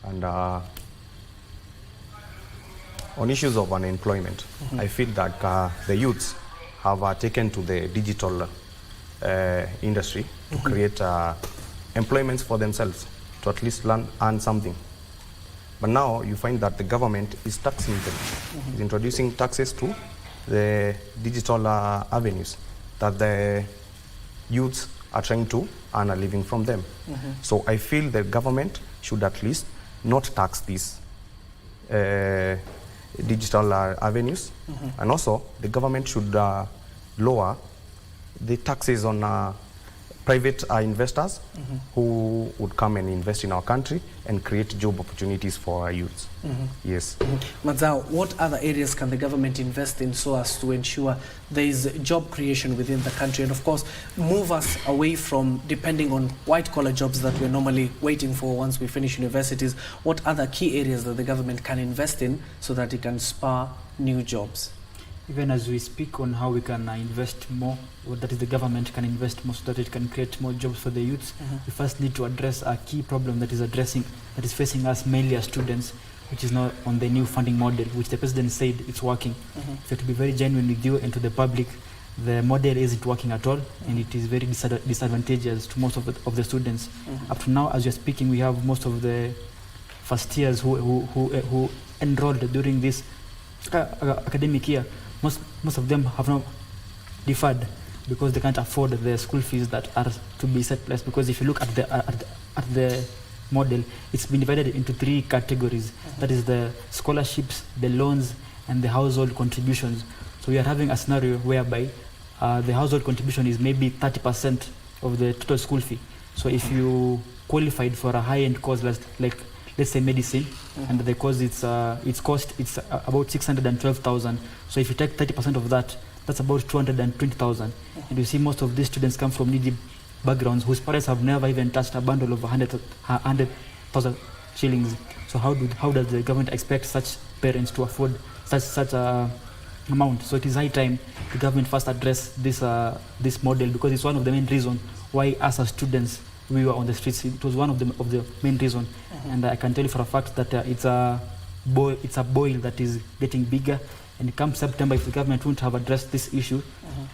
And on issues of unemployment, I feel that the youths have taken to the digital industry to create employments for themselves, to at least earn something. But now you find that the government is taxing them, is introducing taxes to the digital avenues that the youths are trying to earn a living from them. So I feel the government should at least not tax these digital avenues, and also the government should lower the taxes on private investors who would come and invest in our country and create job opportunities for our youths. Yes. Mazao, what other areas can the government invest in so as to ensure there is job creation within the country, and of course move us away from depending on white-collar jobs that we're normally waiting for once we finish universities? What other key areas that the government can invest in so that it can spur new jobs? Even as we speak on how we can invest more, or that is the government can invest more so that it can create more jobs for the youths, we first need to address a key problem that is facing us mainly as students, which is not on the new funding model, which the president said it's working. So to be very genuine with you and to the public, the model isn't working at all, and it is very disadvantageous to most of the students. Up to now, as you're speaking, we have most of the first years who enrolled during this academic year. Most of them have not deferred because they can't afford the school fees that are to be set place. Because if you look at the model, it's been divided into 3 categories. That is the scholarships, the loans, and the household contributions. So we are having a scenario whereby the household contribution is maybe 30% of the total school fee. So if you qualified for a high-end course like let's say medicine, and the course it's about 612,000. So if you take 30% of that, that's about 220,000. And you see most of these students come from needy backgrounds whose parents have never even touched a bundle of 100,000 shillings. So how does the government expect such parents to afford such a amount? So it is high time the government first address this model, because it's one of the main reasons why us as students we were on the streets. It was one of the main reasons, and I can tell you for a fact that it's a boil that is getting bigger. And come September, if the government won't have addressed this issue,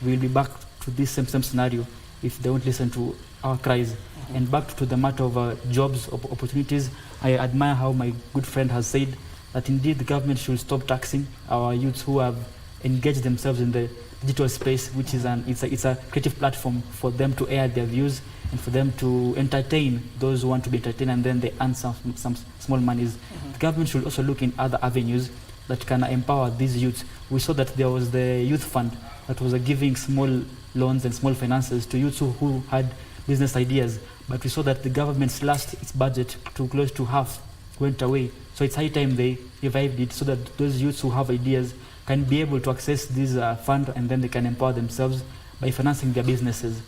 we'll be back to this same scenario if they won't listen to our cries. And back to the matter of jobs opportunities, I admire how my good friend has said that indeed the government should stop taxing our youths who have engaged themselves in the digital space, which is it's a creative platform for them to air their views and for them to entertain those who want to be entertained, and then they earn some small monies. The government should also look in other avenues that can empower these youths. We saw that there was the youth fund that was giving small loans and small finances to youths who had business ideas, but we saw that the government slashed its budget to close to half, went away. So it's high time they revived it so that those youths who have ideas can be able to access this fund, and then they can empower themselves by financing their businesses.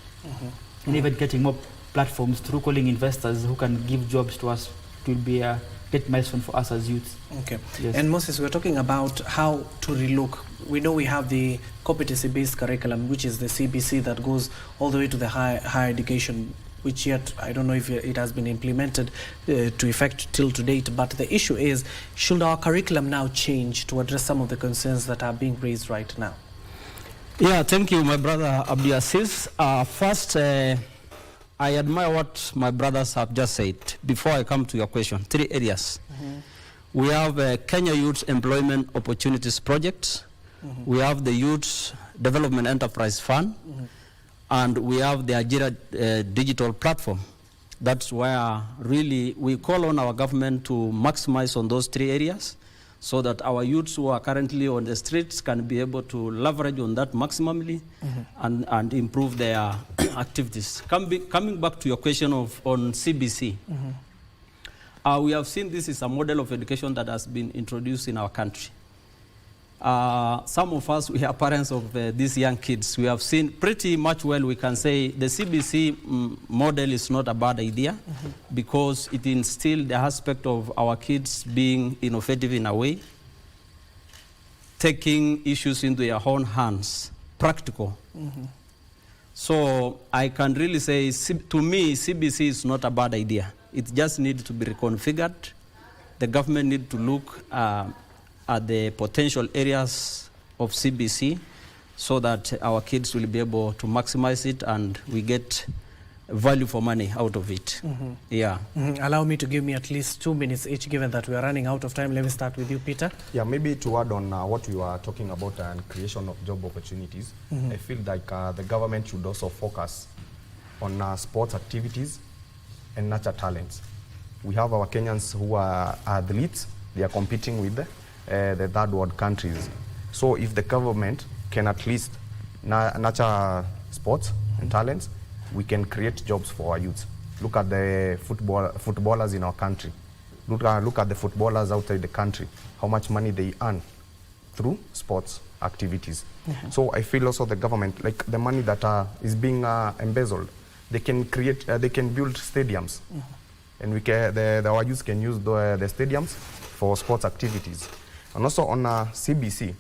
And even getting more platforms through calling investors who can give jobs to us. It will be a great milestone for us as youths. Okay. Yes. And Moses, we're talking about how to relook. We know we have the competency-based curriculum, which is the CBC, that goes all the way to the higher education, which yet I don't know if it has been implemented to effect till to date. But the issue is, should our curriculum now change to address some of the concerns that are being raised right now? Yeah, thank you, my brother Abdiaziz. First, I admire what my brothers have just said. Before I come to your question, 3 areas. We have Kenya Youth Employment Opportunities Project. We have the Youth Development Enterprise Fund. And we have the Nigeria digital platform. That's where really we call on our government to maximize on those 3 areas, so that our youths who are currently on the streets can be able to leverage on that maximally and improve their activities. Coming back to your question on CBC, we have seen this is a model of education that has been introduced in our country. Some of us, we are parents of these young kids. We have seen pretty much well, we can say the CBC model is not a bad idea because it instilled the aspect of our kids being innovative in a way, taking issues into their own hands, practical. So I can really say, to me, CBC is not a bad idea. It just needs to be reconfigured the government need to look at the potential areas of CBC so that our kids will be able to maximize it and we get value for money out of it. Yeah. Allow me to give me at least 2 minutes each, given that we are running out of time. Let me start with you, Peter. Yeah, maybe to add on what you are talking about and creation of job opportunities, I feel like the government should also focus on sports activities and nurture talents. We have our Kenyans who are athletes. They are competing with the third world countries. So if the government can at least nurture sports and talents, we can create jobs for our youth. Look at the footballers in our country. Look at the footballers outside the country, how much money they earn through sports activities. So I feel also the government, like the money that is being embezzled, they can build stadiums, and our youth can use the stadiums for sports activities. And also on CBC,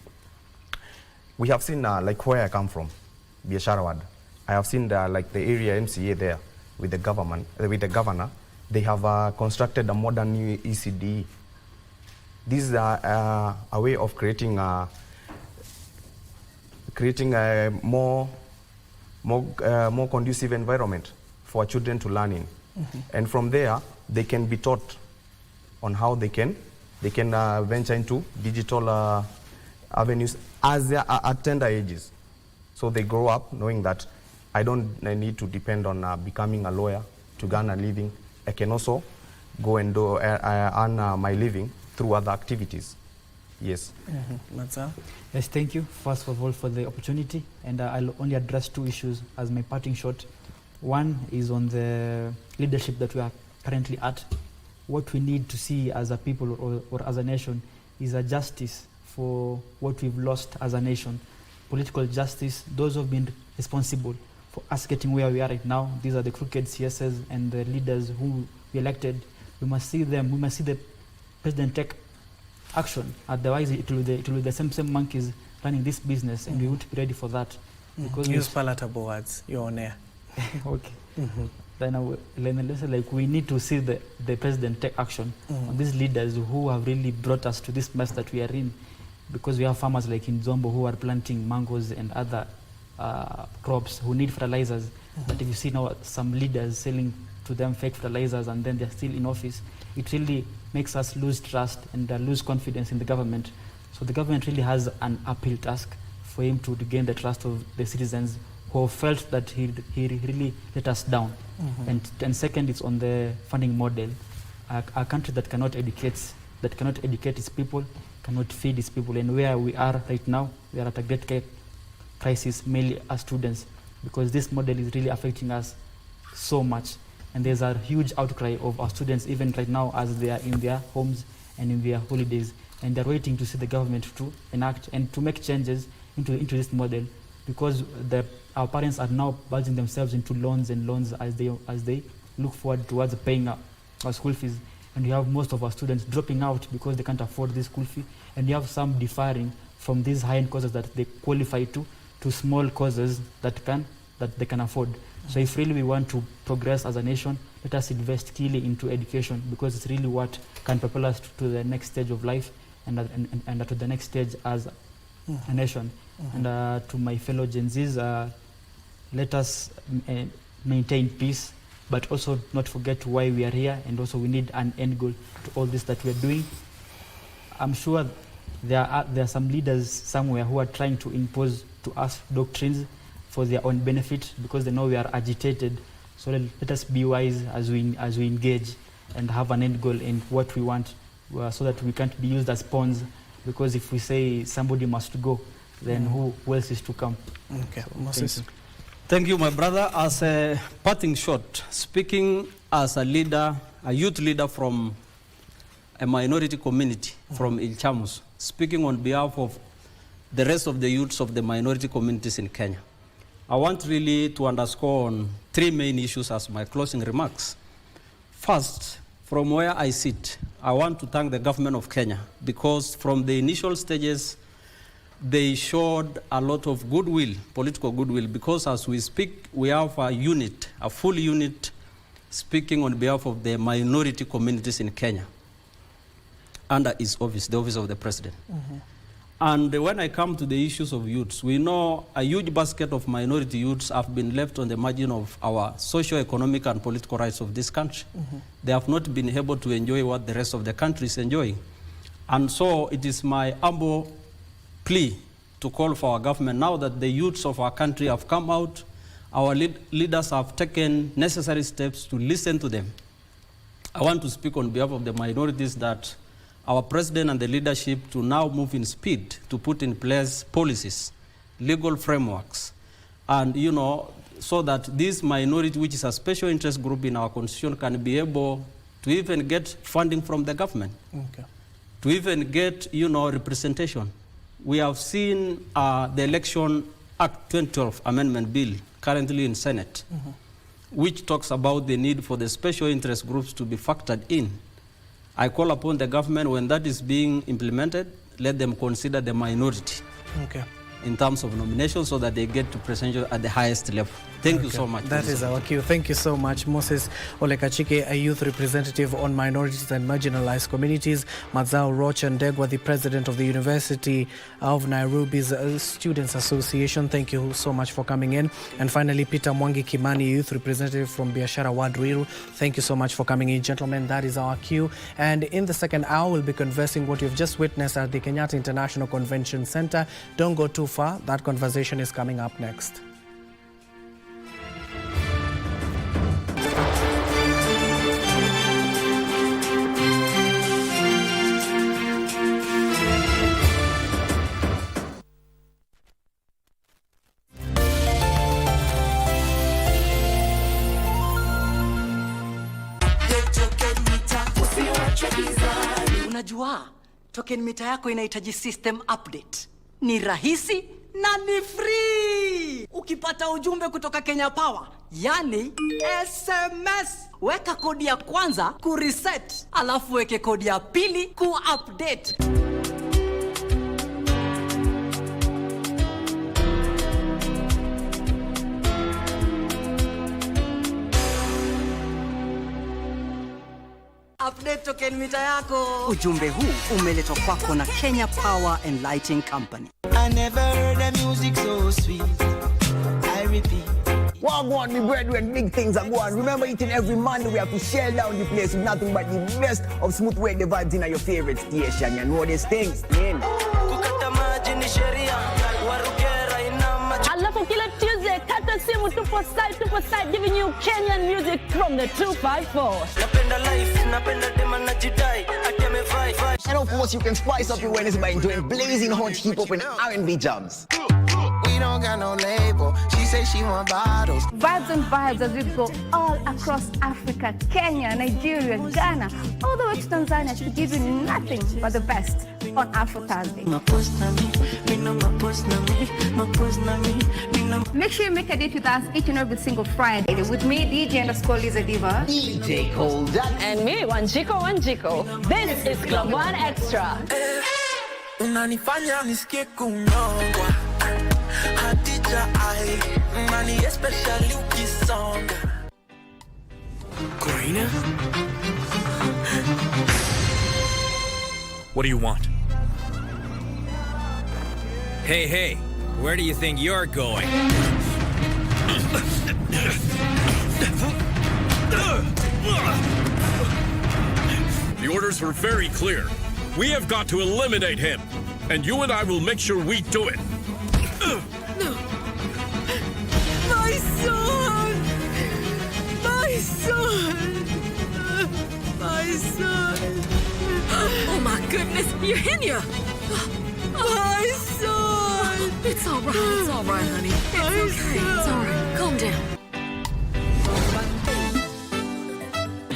we have seen like where I come from, Biasharawad. I have seen like the area MCA there with the governor. They have constructed a modern new ECD. This is a way of creating a more conducive environment for children to learn in. And from there, they can be taught on how they can venture into digital avenues as they are at tender ages. So they grow up knowing that I don't need to depend on becoming a lawyer to earn a living. I can also go and earn my living through other activities. Yes. Yes, thank you, first of all, for the opportunity. And I'll only address 2 issues as my parting shot. One is on the leadership that we are currently at. What we need to see as a people or as a nation is a justice for what we've lost as a nation. Political justice, those who have been responsible for us getting where we are right now. These are the crooked CSs and the leaders who we elected. We must see them. We must see the president take action. Otherwise, it will be the same monkeys running this business, and we won't be ready for that. Because use palatable words. You're on air. Okay. Then like we need to see the president take action on these leaders who have really brought us to this mess that we are in. Because we have farmers like in Zombo who are planting mangoes and other crops who need fertilizers. But if you see now some leaders selling to them fake fertilizers and then they're still in office, it really makes us lose trust and lose confidence in the government. So the government really has an uphill task for him to gain the trust of the citizens who felt that he really let us down. And second, it's on the funding model. A country that cannot educate its people, cannot feed its people. And where we are right now, we are at a great crisis, mainly as students, because this model is really affecting us so much. And there's a huge outcry of our students, even right now, as they are in their homes and in their holidays. And they're waiting to see the government to enact and to make changes into this model, because our parents are now bulging themselves into loans as they look forward towards paying our school fees. And you have most of our students dropping out because they can't afford this school fee. And you have some deferring from these high-end courses that they qualify to small courses that they can afford. So if really we want to progress as a nation, let us invest keenly into education, because it's really what can propel us to the next stage of life and to the next stage as a nation. And to my fellow Gen Zs, let us maintain peace, but also not forget why we are here, and also we need an end goal to all this that we are doing. I'm sure there are some leaders somewhere who are trying to impose to us doctrines for their own benefit, because they know we are agitated. So let us be wise as we engage and have an end goal in what we want, so that we can't be used as pawns, because if we say somebody must go, then who else is to come? Okay, So, Moses. Thank you, my brother. As a parting shot, speaking as a leader, a youth leader from a minority community from Ilchamus, speaking on behalf of the rest of the youths of the minority communities in Kenya, I want really to underscore on 3 main issues as my closing remarks. First, from where I sit, I want to thank the government of Kenya, because from the initial stages, they showed a lot of goodwill, political goodwill, because as we speak, we have a full unit speaking on behalf of the minority communities in Kenya. under his office, the office of the president. And when I come to the issues of youths, we know a huge basket of minority youths have been left on the margin of our socio-economic and political rights of this country. They have not been able to enjoy what the rest of the country is enjoying. And so it is my humble plea to call for our government, now that the youths of our country have come out, our leaders have taken necessary steps to listen to them. I want to speak on behalf of the minorities that our president and the leadership to now move in speed to put in place policies, legal frameworks, and so that this minority, which is a special interest group in our constitution, can be able to even get funding from the government, to even get representation. We have seen the Election Act 2012 Amendment Bill currently in Senate, which talks about the need for the special interest groups to be factored in. I call upon the government, when that is being implemented, let them consider the minority in terms of nomination so that they get to presidential at the highest level. Thank you so much. That is our cue. Thank you so much, Moses Olekachike, a youth representative on minorities and marginalized communities. Mazao Rocha Ndegwa, the president of the University of Nairobi's Students Association. Thank you so much for coming in. And finally, Peter Mwangi Kimani, youth representative from Biashara Ward Ruiru. Thank you so much for coming in, gentlemen. That is our cue. And in the second hour, we'll be conversing what you've just witnessed at the Kenyatta International Convention Center. Don't go too far. That conversation is coming up next. Unajua, token mita yako inahitaji system update. Ni rahisi na ni free. Ukipata ujumbe kutoka Kenya Power, yani SMS, weka kodi ya kwanza kureset, alafu weke kodi ya pili kuupdate. Update token mita yako. Ujumbe huu umeletwa kwako na Kenya Power and Lighting Company. I never heard a music so sweet. I repeat. Wagwan, me brethren, big things are going. Remember, each and every Monday we have to share down the place with nothing but the best of smooth reggae vibes in your favorite station. You know these things, man. Alafu kila Tuesday, kata simu tupo side, giving you Kenyan music from the 254. And of course, you can spice up your Wednesday by enjoying blazing hot hip-hop and R&B jams. We don't got no label. She says she want bottles. Vibes and vibes as we go all across Africa, Kenya, Nigeria, Ghana, all the way to Tanzania to give you nothing but the best on Afro Thursday. Make sure you make a date with us each and every single Friday with me, DJ_Liza Diva, DJ Cold, and me, Wanjiko. This is Club One Extra. Unanifanya nisikie kunyongwa. Hadija ai, mani especially ukisonga. Corina? What do you want? Hey, where do you think you're going? The orders were very clear. We have got to eliminate him, and you and I will make sure we do it. My son! My son! My son! Oh my goodness, Eugenia! My son! It's all right, honey. It's okay. It's all right. Calm down.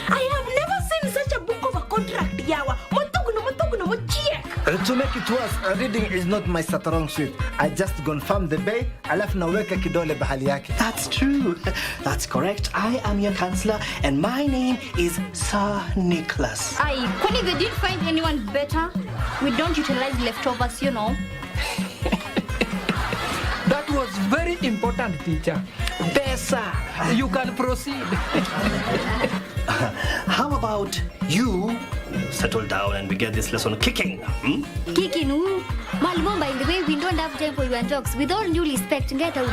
I have never seen such a book of a contract, Yawa. To make it worse, reading is not my strong suit. I just confirm the bay, alafu naweka kidole bahali yake. That's true. That's correct. I am your counselor, and my name is Sir Nicholas. Kwani they didn't find anyone better? We don't utilize leftovers, you know. That was very important, teacher. There, sir. You can proceed. How about you settle down and we get this lesson kicking. Kicking? Malmomba, in the way we don't have time for your jokes. With all due respect, get out.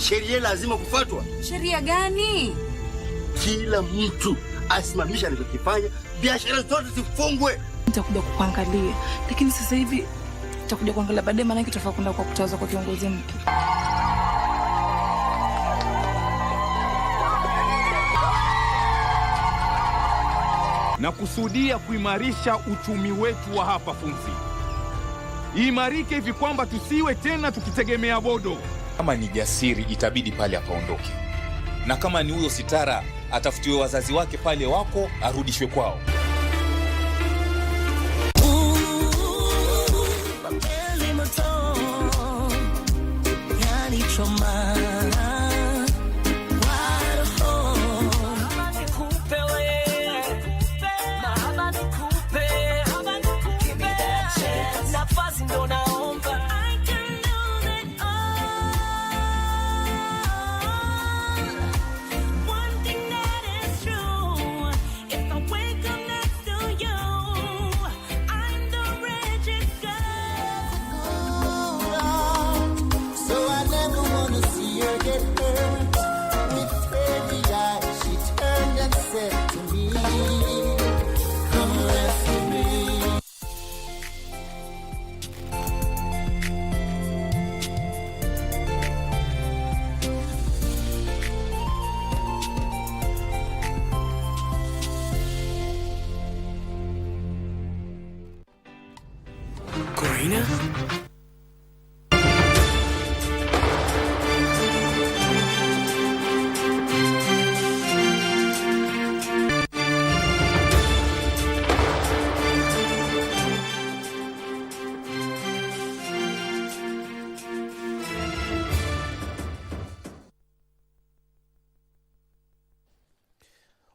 Sheria lazima kufuatwa. Sheria gani? Kila mtu asimamisha anachokifanya, biashara zote zifungwe. Nitakuja kuangalia, lakini sasa hivi nitakuja kuangalia baadaye, maana kitafaa kwenda kwa kutawaza kwa kiongozi mpya. Na kusudia kuimarisha uchumi wetu wa hapa Funzi. Imarike hivi kwamba tusiwe tena tukitegemea bodo. Kama ni jasiri itabidi pale apaondoke, na kama ni huyo Sitara atafutiwe wazazi wake pale wako, arudishwe kwao.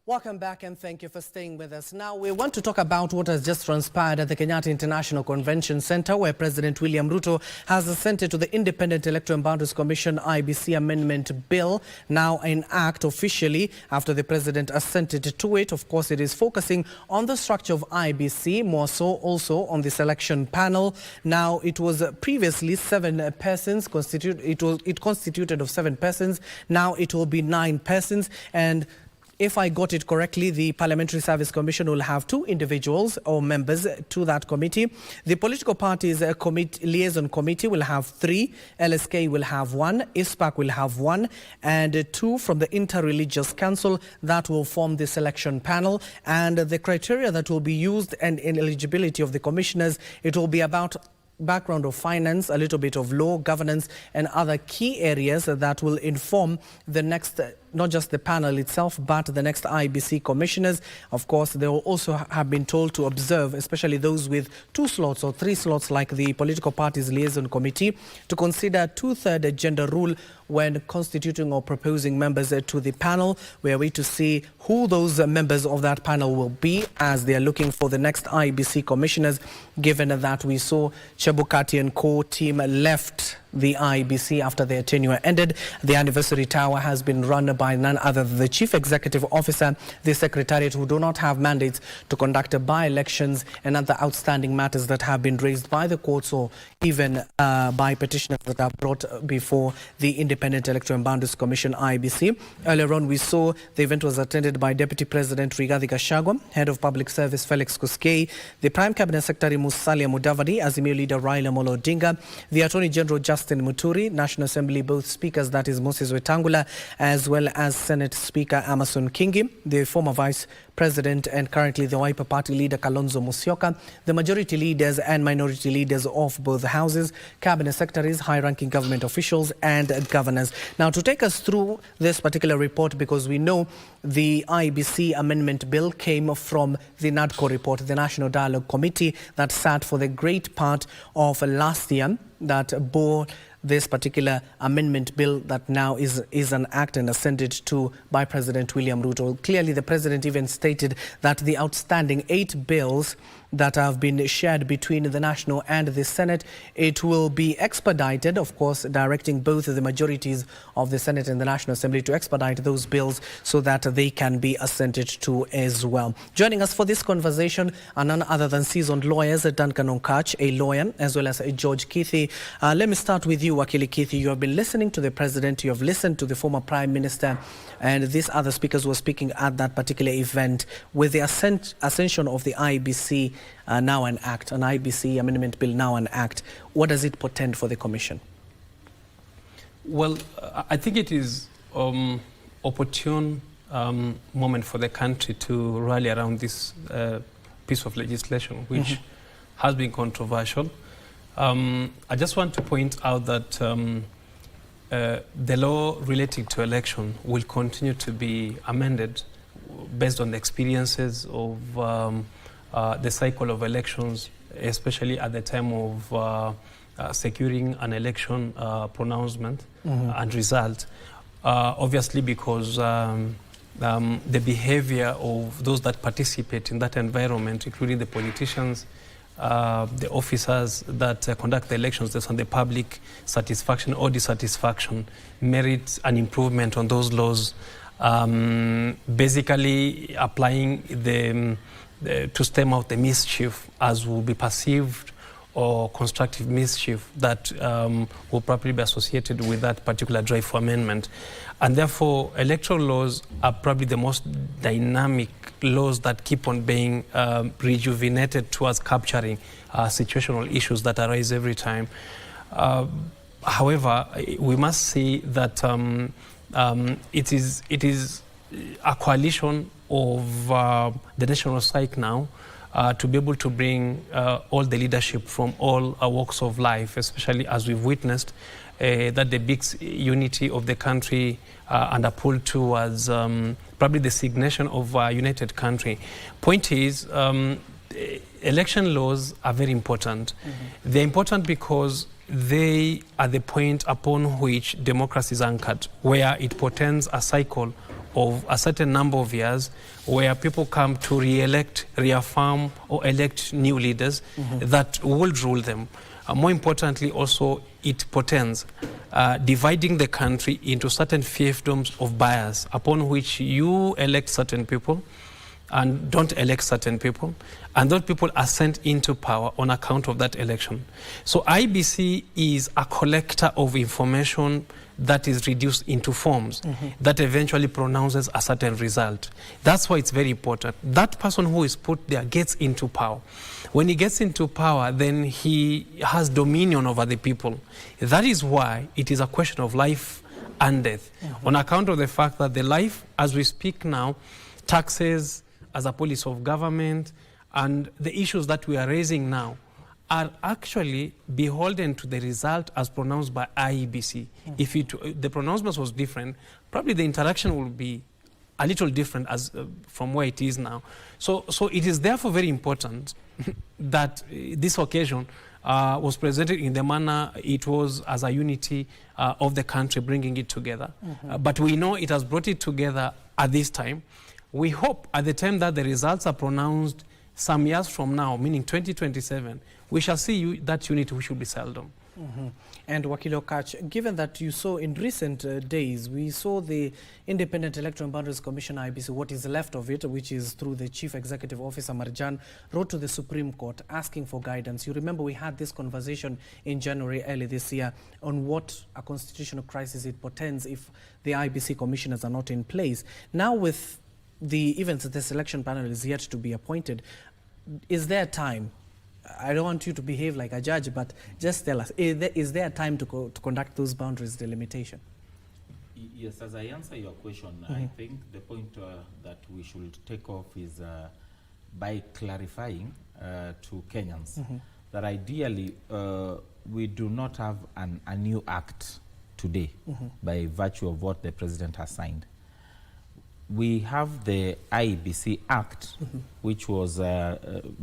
Welcome back and thank you for staying with us. Now we want to talk about what has just transpired at the Kenyatta International Convention Center, where President William Ruto has assented to the Independent Electoral Boundaries Commission IEBC Amendment Bill, now in act officially after the President assented to it. Of course, it is focusing on the structure of IEBC, more so also on the selection panel. Now, it was previously 7 persons, it constituted of 7 persons. Now it will be 9 persons, and if I got it correctly, the Parliamentary Service Commission will have 2 individuals or members to that committee. The political parties liaison committee will have 3. LSK will have 1. ISPAC will have 1. And 2 from the Interreligious Council that will form the selection panel. And the criteria that will be used and in eligibility of the commissioners, it will be about background of finance, a little bit of law, governance, and other key areas that will inform the next, not just the panel itself, but the next IEBC commissioners. Of course, they will also have been told to observe, especially those with 2 slots or 3 slots like the political parties liaison committee, to consider 2/3 gender rule when constituting or proposing members to the panel. We are waiting to see who those members of that panel will be as they are looking for the next IEBC commissioners, given that we saw Chebukati and co team left the IEBC after their tenure ended. The anniversary tower has been run by none other than the Chief Executive Officer, the Secretariat, who do not have mandates to conduct by-elections and other outstanding matters that have been raised by the courts or even by petitioners that are brought before the Independent Electoral Boundaries Commission, IEBC. Earlier on, we saw the event was attended by Deputy President Rigathi Gachagua, Head of Public Service Felix Koskei, the Prime Cabinet Secretary Musalia Mudavadi, Azimio Leader Raila Amolo Odinga, the Attorney General Justin Muturi, National Assembly both speakers, that is Moses Wetangula, as well as Senate Speaker Amason Kingi, the former Vice President and currently the Wiper Party leader Kalonzo Musyoka, the majority leaders and minority leaders of both houses, cabinet secretaries, high-ranking government officials and governors. Now, to take us through this particular report, because we know the IEBC Amendment Bill came from the NADCO report, the National Dialogue Committee that sat for the great part of last year, that bore this particular amendment bill that now is an act and ascended to by President William Ruto. Clearly, the president even stated that the outstanding 8 bills that have been shared between the National and the Senate, it will be expedited, of course, directing both the majorities of the Senate and the National Assembly to expedite those bills so that they can be assented to as well. Joining us for this conversation are none other than seasoned lawyers, Duncan Onkach, a lawyer, as well as George Kithi. Let me start with you, Wakili Kithi. You have been listening to the president, you have listened to the former prime minister, and these other speakers were speaking at that particular event. With the ascension of the IEBC now an act, an IEBC amendment bill now an act, what does it portend for the Commission? Well, I think it is opportune moment for the country to rally around this piece of legislation, which has been controversial. I just want to point out that the law relating to election will continue to be amended based on the experiences of the cycle of elections, especially at the time of securing an election pronouncement and result. Obviously, because the behavior of those that participate in that environment, including the politicians, the officers that conduct the elections, and the public satisfaction or dissatisfaction, merits an improvement on those laws, basically applying to stem out the mischief as will be perceived or constructive mischief that will probably be associated with that particular drive for amendment. And therefore, electoral laws are probably the most dynamic laws that keep on being rejuvenated towards capturing situational issues that arise every time. However, we must see that it is a coalition of the national psyche now to be able to bring all the leadership from all walks of life, especially as we've witnessed that the big unity of the country and a pull towards probably the signation of a united country. Point is, election laws are very important. They're important because they are the point upon which democracy is anchored, where it portends a cycle of a certain number of years where people come to re-elect, reaffirm, or elect new leaders that will rule them. More importantly, also, it portends dividing the country into certain fiefdoms of bias upon which you elect certain people and don't elect certain people, and those people are sent into power on account of that election. So IEBC is a collector of information that is reduced into forms that eventually pronounces a certain result. That's why it's very important. That person who is put there gets into power. When he gets into power, then he has dominion over the people. That is why it is a question of life and death, on account of the fact that the life, as we speak now, taxes as a policy of government, and the issues that we are raising now are actually beholden to the result as pronounced by IEBC. If the pronouncement was different, probably the interaction will be a little different as from where it is now. So it is therefore very important that this occasion was presented in the manner it was, as a unity of the country, bringing it together. But we know it has brought it together at this time. We hope at the time that the results are pronounced some years from now, meaning 2027, we shall see that unity which will be seldom. And Wakil Okach, given that you saw in recent days, we saw the Independent Electoral Boundaries Commission, IEBC, what is left of it, which is through the Chief Executive Officer, Marjan, wrote to the Supreme Court asking for guidance. You remember we had this conversation in January early this year on what a constitutional crisis it portends if the IEBC commissioners are not in place. Now with even the selection panel is yet to be appointed, is there time? I don't want you to behave like a judge, but just tell us, is there time to conduct those boundaries delimitation? Yes, as I answer your question, I think the point that we should take off is by clarifying to Kenyans that ideally we do not have a new act today by virtue of what the president has signed. We have the IEBC Act, which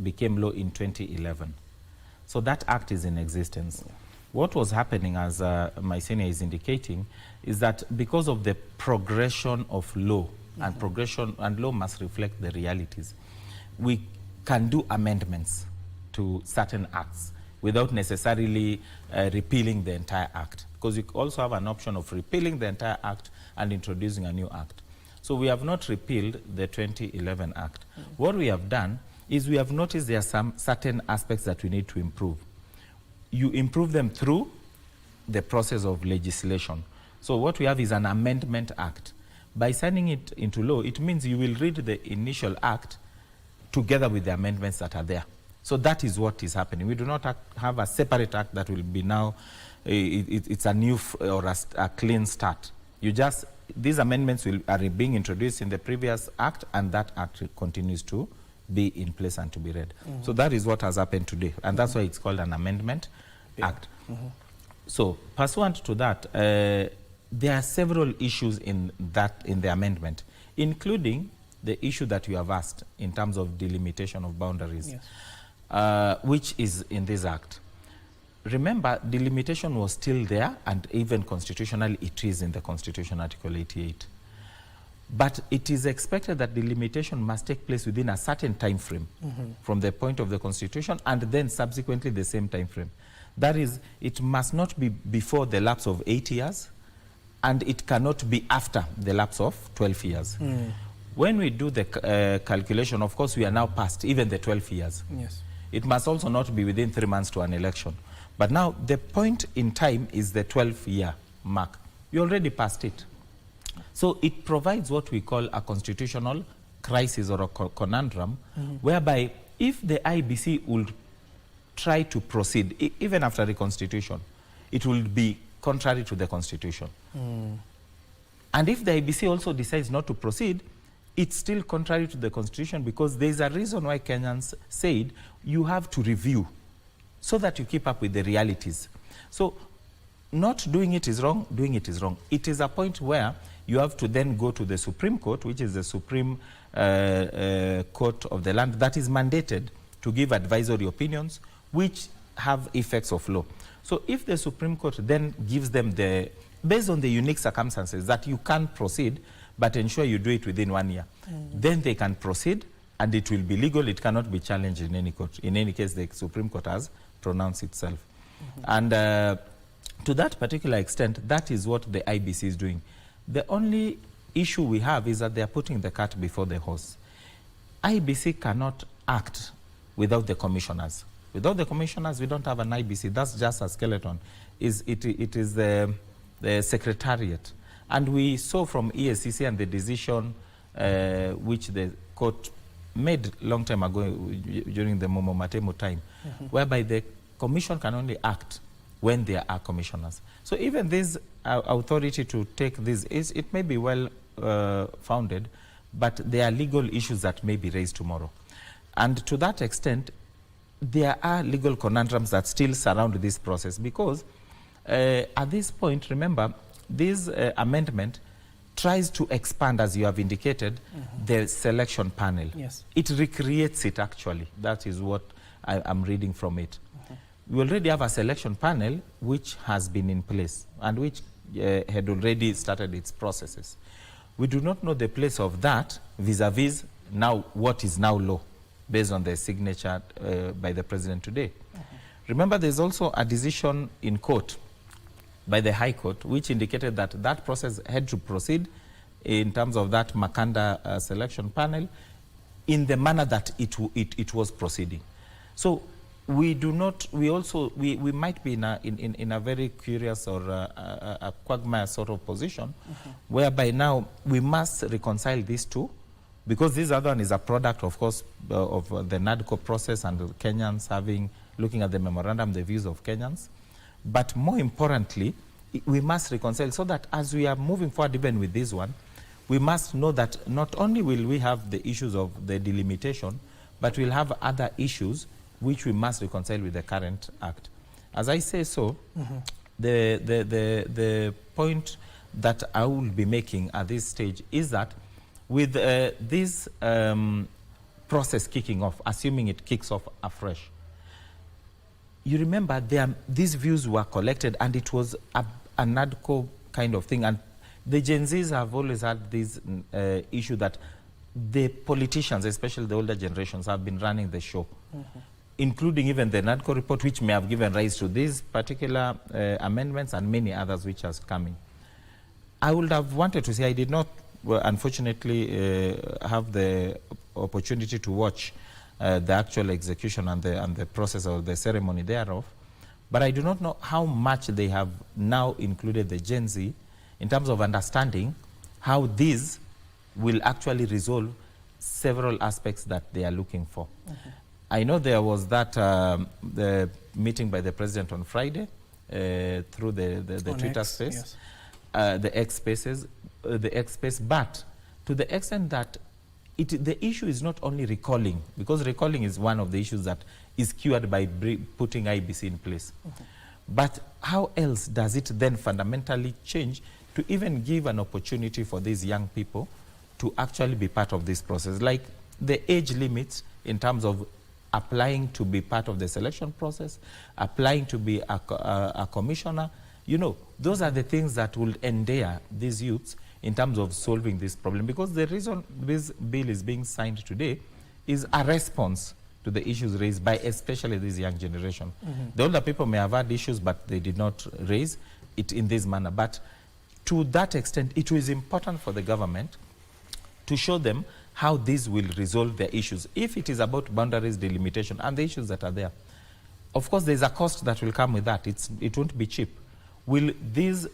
became law in 2011. So that act is in existence. What was happening, as my senior is indicating, is that because of the progression of law, and progression and law must reflect the realities, we can do amendments to certain acts without necessarily repealing the entire act, because you also have an option of repealing the entire act and introducing a new act. So we have not repealed the 2011 Act. What we have done is we have noticed there are some certain aspects that we need to improve. You improve them through the process of legislation. So what we have is an amendment act. By signing it into law, it means you will read the initial act together with the amendments that are there. So that is what is happening. We do not have a separate act that will be now, it's a new or a clean start. You just, these amendments are being introduced in the previous act, and that act continues to be in place and to be read. So that is what has happened today, and that's why it's called an amendment act. So pursuant to that, there are several issues in the amendment, including the issue that you have asked in terms of delimitation of boundaries, which is in this act. Remember, delimitation was still there, and even constitutionally it is in the Constitution, Article 88. But it is expected that delimitation must take place within a certain time frame from the point of the Constitution, and then subsequently the same time frame. That is, it must not be before the lapse of 8 years, and it cannot be after the lapse of 12 years. When we do the calculation, of course, we are now past even the 12 years. Yes. It must also not be within 3 months to an election. But now the point in time is the 12-year mark. You already passed it. So it provides what we call a constitutional crisis or a conundrum, whereby if the IEBC would try to proceed, even after the Constitution, it will be contrary to the Constitution. And if the IEBC also decides not to proceed, it's still contrary to the Constitution, because there's a reason why Kenyans said you have to review so that you keep up with the realities. So not doing it is wrong, doing it is wrong. It is a point where you have to then go to the Supreme Court, which is the Supreme Court of the land, that is mandated to give advisory opinions which have effects of law. So if the Supreme Court then gives them based on the unique circumstances that you can proceed, but ensure you do it within 1 year, then they can proceed, and it will be legal. It cannot be challenged in any court. In any case, the Supreme Court has pronounced itself. And to that particular extent, that is what the IEBC is doing. The only issue we have is that they are putting the cart before the horse. IEBC cannot act without the commissioners. Without the commissioners, we don't have an IEBC. That's just a skeleton. It is the secretariat. And we saw from EACC and the decision which the court made long time ago during the Momo Matemo time, whereby the commission can only act when there are commissioners. So even this authority to take this, it may be well founded, but there are legal issues that may be raised tomorrow. And to that extent, there are legal conundrums that still surround this process, because at this point, remember, this amendment tries to expand, as you have indicated, the selection panel. Yes. It recreates it, actually. That is what I'm reading from it. We already have a selection panel which has been in place and which had already started its processes. We do not know the place of that vis-a-vis now what is now law, based on the signature by the President today. Remember, there's also a decision in court by the High Court which indicated that that process had to proceed in terms of that Makanda selection panel in the manner that it was proceeding. So we do not, we might be in a very curious or a quagmire sort of position, whereby now we must reconcile these two, because this other one is a product, of course, of the NADCO process and the Kenyans looking at the memorandum, the views of Kenyans. But more importantly, we must reconcile so that as we are moving forward even with this one, we must know that not only will we have the issues of the delimitation, but we'll have other issues which we must reconcile with the current act. As I say so, the point that I will be making at this stage is that with this process kicking off, assuming it kicks off afresh, you remember these views were collected, and it was a NADCO kind of thing. And the Gen Zs have always had this issue that the politicians, especially the older generations, have been running the show, including even the NADCO report, which may have given rise to these particular amendments and many others which are coming. I would have wanted to say I did not, unfortunately, have the opportunity to watch the actual execution and the process of the ceremony thereof, but I do not know how much they have now included the Gen Z in terms of understanding how these will actually resolve several aspects that they are looking for. I know there was that the meeting by the president on Friday through the Twitter space, the X spaces, the X space, but to the extent that the issue is not only recalling, because recalling is one of the issues that is cured by putting IEBC in place. But how else does it then fundamentally change to even give an opportunity for these young people to actually be part of this process? Like the age limits in terms of applying to be part of the selection process, applying to be a commissioner, you know, those are the things that will endear these youths in terms of solving this problem. Because the reason this bill is being signed today is a response to the issues raised by especially this young generation. The older people may have had issues, but they did not raise it in this manner. But to that extent, it is important for the government to show them how this will resolve their issues. If it is about boundaries, delimitation, and the issues that are there, of course, there's a cost that will come with that. It won't be cheap. Will this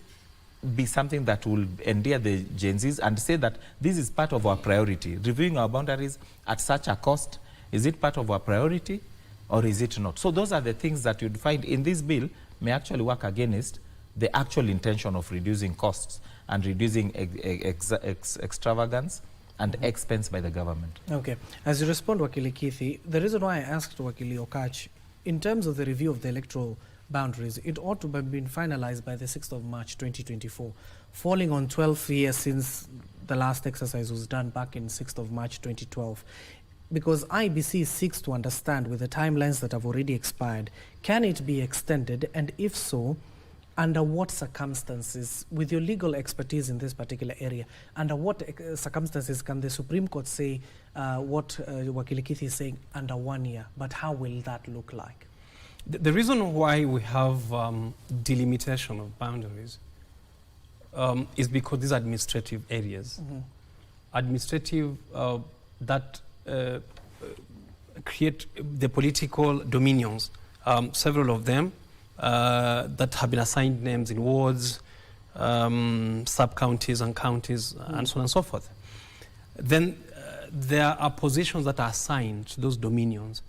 be something that will endear the Gen Zs and say that this is part of our priority? Reviewing our boundaries at such a cost, is it part of our priority or is it not? So those are the things that you'd find in this bill may actually work against the actual intention of reducing costs and reducing extravagance and expense by the government. Okay. As you respond, Wakili Kithi, the reason why I asked Wakili Okach, in terms of the review of the electoral boundaries, it ought to have been finalized by the 6th of March 2024, falling on 12 years since the last exercise was done back in 6th of March 2012. Because IEBC seeks to understand, with the timelines that have already expired, can it be extended, and if so, under what circumstances? With your legal expertise in this particular area, under what circumstances can the Supreme Court say what Wakili Kithi is saying under 1 year, but how will that look like? The reason why we have delimitation of boundaries is because these are administrative areas. Administrative that create the political dominions, several of them that have been assigned names in wards, sub-counties and counties, and so on and so forth. Then there are positions that are assigned to those dominions.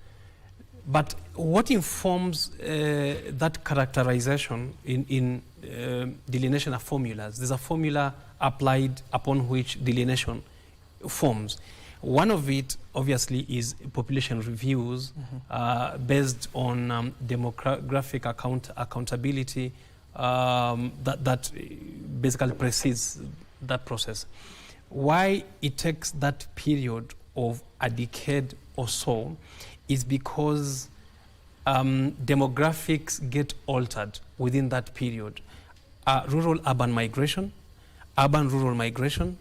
But what informs that characterization in delineation are formulas. There's a formula applied upon which delineation forms. One of it, obviously, is population reviews based on demographic accountability that basically precedes that process. Why it takes that period of a decade or so is because demographics get altered within that period. Rural-urban migration, urban-rural migration,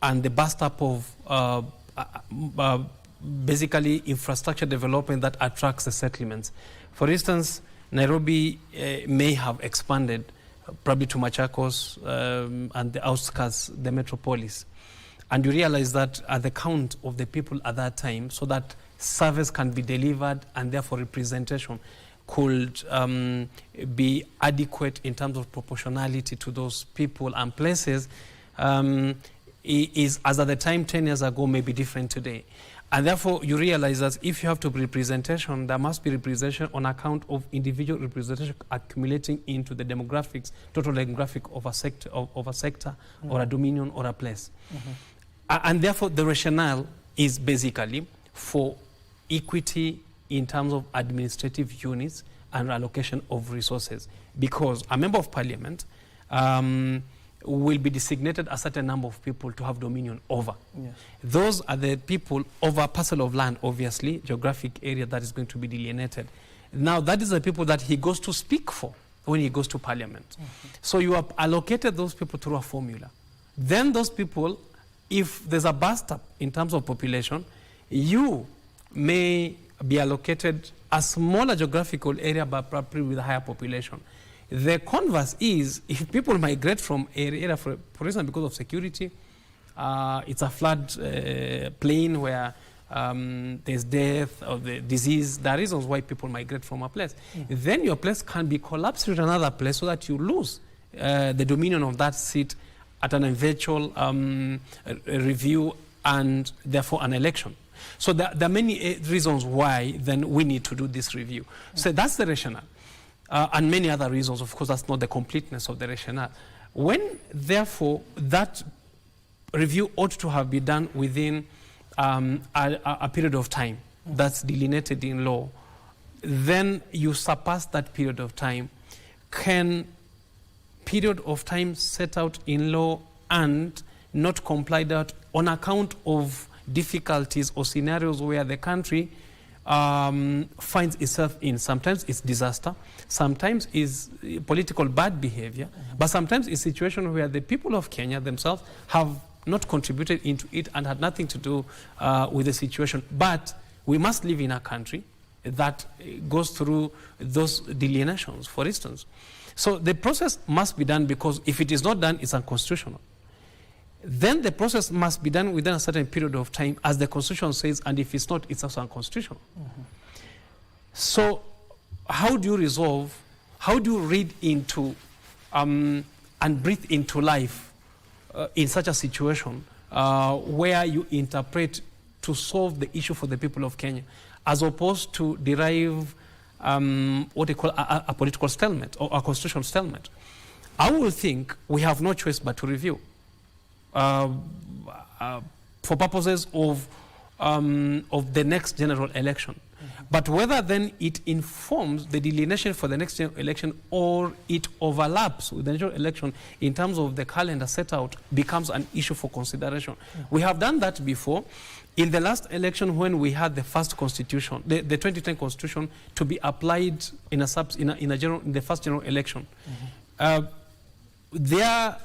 and the burst up of basically infrastructure development that attracts the settlements. For instance, Nairobi may have expanded probably to Machakos and the outskirts, the metropolis. And you realize that at the count of the people at that time, so that service can be delivered and therefore representation could be adequate in terms of proportionality to those people and places, is, as at the time 10 years ago, may be different today. And therefore, you realize that if you have to be representation, there must be representation on account of individual representation accumulating into the demographics, total demographic of a sector, or a dominion or a place. And therefore, the rationale is basically for equity in terms of administrative units and allocation of resources. Because a member of parliament will be designated a certain number of people to have dominion over. Yes. Those are the people over a parcel of land, obviously, geographic area that is going to be delineated. Now, that is the people that he goes to speak for when he goes to parliament. So you have allocated those people through a formula. Then those people, if there's a bust up in terms of population, you may be allocated a smaller geographical area but probably with a higher population. The converse is, if people migrate from area, for instance, because of security, it's a flood plain where there's death or the disease, there are reasons why people migrate from a place. Then your place can be collapsed with another place so that you lose the dominion of that seat at an eventual review and therefore an election. So there are many reasons why then we need to do this review. So that's the rationale. And many other reasons, of course, that's not the completeness of the rationale. When, therefore, that review ought to have been done within a period of time that's delineated in law, then you surpass that period of time. Can period of time set out in law and not complied out on account of difficulties or scenarios where the country finds itself in? Sometimes it's disaster, sometimes it's political bad behavior, but sometimes it's a situation where the people of Kenya themselves have not contributed into it and had nothing to do with the situation. But we must live in a country that goes through those delineations, for instance. So the process must be done, because if it is not done, it's unconstitutional. Then the process must be done within a certain period of time, as the Constitution says, and if it's not, it's also unconstitutional. So how do you resolve, how do you read into and breathe into life in such a situation where you interpret to solve the issue for the people of Kenya, as opposed to derive what they call a political stalemate or a constitutional stalemate? I will think we have no choice but to review for purposes of the next general election. But whether then it informs the delineation for the next general election or it overlaps with the general election in terms of the calendar set out becomes an issue for consideration. We have done that before. In the last election, when we had the first constitution, the 2010 constitution, to be applied in the first general election, the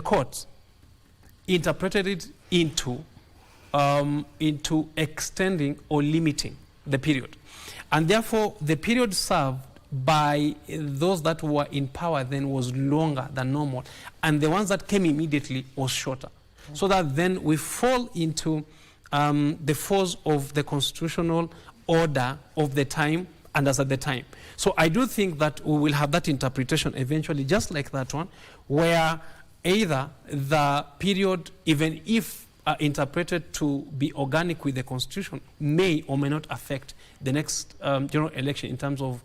courts interpreted it into extending or limiting the period. And therefore, the period served by those that were in power then was longer than normal, and the ones that came immediately was shorter. So that then we fall into the force of the constitutional order of the time and as at the time. So I do think that we will have that interpretation eventually, just like that one, where either the period, even if interpreted to be organic with the Constitution, may or may not affect the next general election in terms of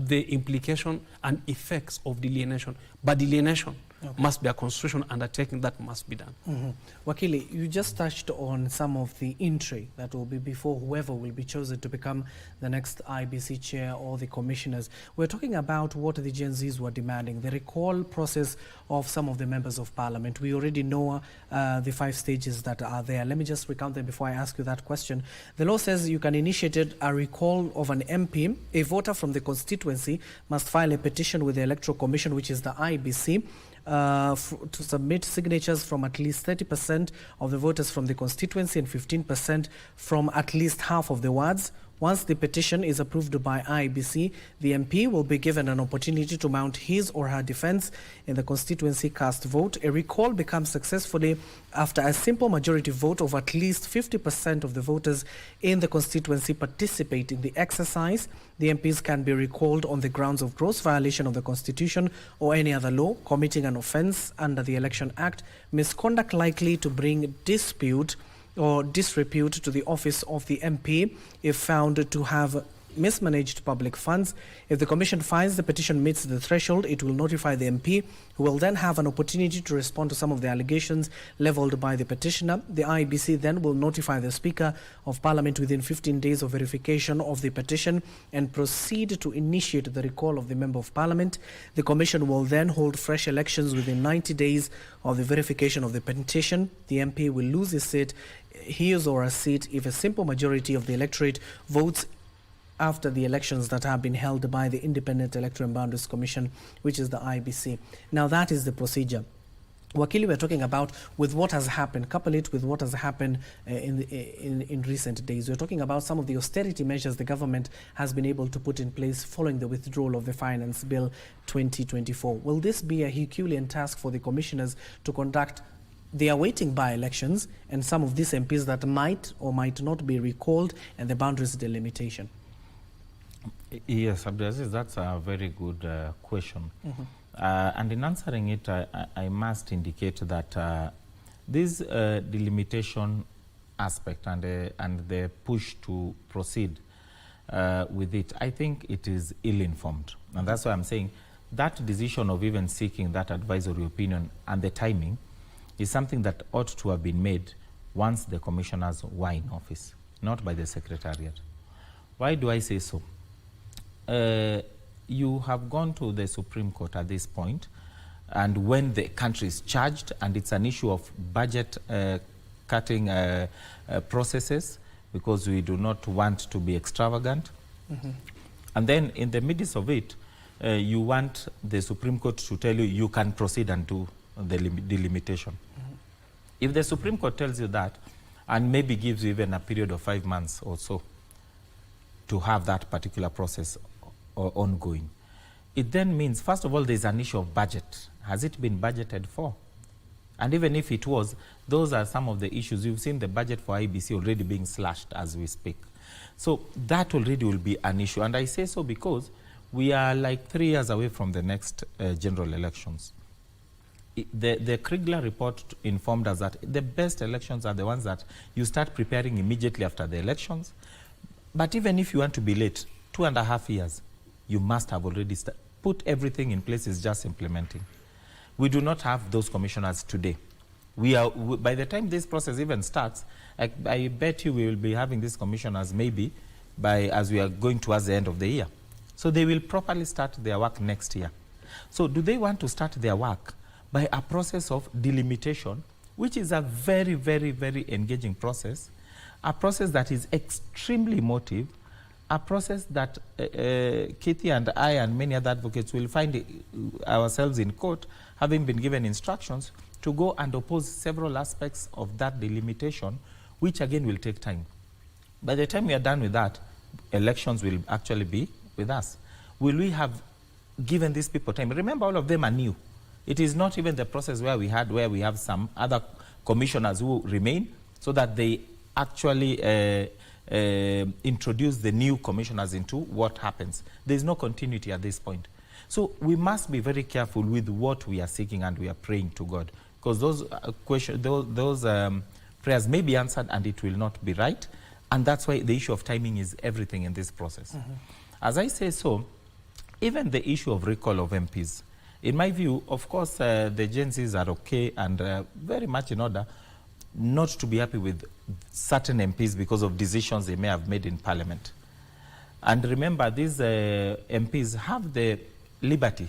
the implication and effects of delineation. But delineation must be a constitutional undertaking that must be done. Wakili, you just touched on some of the entry that will be before whoever will be chosen to become the next IEBC chair or the commissioners. We're talking about what the Gen Zs were demanding, the recall process of some of the members of parliament. We already know the 5 stages that are there. Let me just recount them before I ask you that question. The law says you can initiate a recall of an MP. A voter from the constituency must file a petition with the Electoral Commission, which is the IEBC, to submit signatures from at least 30% of the voters from the constituency and 15% from at least half of the wards. Once the petition is approved by IEBC, the MP will be given an opportunity to mount his or her defense in the constituency cast vote. A recall becomes successfully after a simple majority vote of at least 50% of the voters in the constituency participate in the exercise. The MPs can be recalled on the grounds of gross violation of the Constitution or any other law, committing an offence under the Election Act, misconduct likely to bring dispute or disrepute to the office of the MP if found to have mismanaged public funds. If the Commission finds the petition meets the threshold, it will notify the MP, who will then have an opportunity to respond to some of the allegations levelled by the petitioner. The IEBC then will notify the Speaker of Parliament within 15 days of verification of the petition and proceed to initiate the recall of the Member of Parliament. The Commission will then hold fresh elections within 90 days of the verification of the petition. The MP will lose his seat, his or her seat, if a simple majority of the electorate votes after the elections that have been held by the Independent Electoral and Boundaries Commission, which is the IEBC. Now that is the procedure. Wakili, we're talking about with what has happened, couple it with what has happened in recent days. We're talking about some of the austerity measures the government has been able to put in place following the withdrawal of the Finance Bill 2024. Will this be a Herculean task for the commissioners to conduct the awaiting by-elections and some of these MPs that might or might not be recalled and the boundaries delimitation? Yes, Abdiaziz, that's a very good question. And in answering it, I must indicate that this delimitation aspect and the push to proceed with it, I think it is ill-informed. And that's why I'm saying that decision of even seeking that advisory opinion and the timing is something that ought to have been made once the commissioners were in office, not by the Secretariat. Why do I say so? You have gone to the Supreme Court at this point, and when the country is charged and it's an issue of budget cutting processes, because we do not want to be extravagant, and then in the midst of it, you want the Supreme Court to tell you you can proceed and do the delimitation. If the Supreme Court tells you that, and maybe gives you even a period of 5 months or so to have that particular process ongoing, it then means, first of all, there's an issue of budget. Has it been budgeted for? And even if it was, those are some of the issues. You've seen the budget for IEBC already being slashed as we speak. So that already will be an issue. And I say so because we are like 3 years away from the next general elections. The Kriegler report informed us that the best elections are the ones that you start preparing immediately after the elections. But even if you want to be late, 2.5 years, you must have already put everything in place. Is just implementing. We do not have those commissioners today. By the time this process even starts, I bet you we will be having these commissioners maybe as we are going towards the end of the year. So they will properly start their work next year. So do they want to start their work by a process of delimitation, which is a very, very, very engaging process, a process that is extremely emotive, a process that Kitty and I and many other advocates will find ourselves in court having been given instructions to go and oppose several aspects of that delimitation, which again will take time. By the time we are done with that, elections will actually be with us. Will we have given these people time? Remember, all of them are new. It is not even the process where we have some other commissioners who remain so that they actually introduce the new commissioners into what happens. There is no continuity at this point. So we must be very careful with what we are seeking and we are praying to God, because those prayers may be answered and it will not be right. And that's why the issue of timing is everything in this process. As I say so, even the issue of recall of MPs, in my view, of course, the Gen Zs are okay and very much in order not to be happy with certain MPs because of decisions they may have made in Parliament. And remember, these MPs have the liberty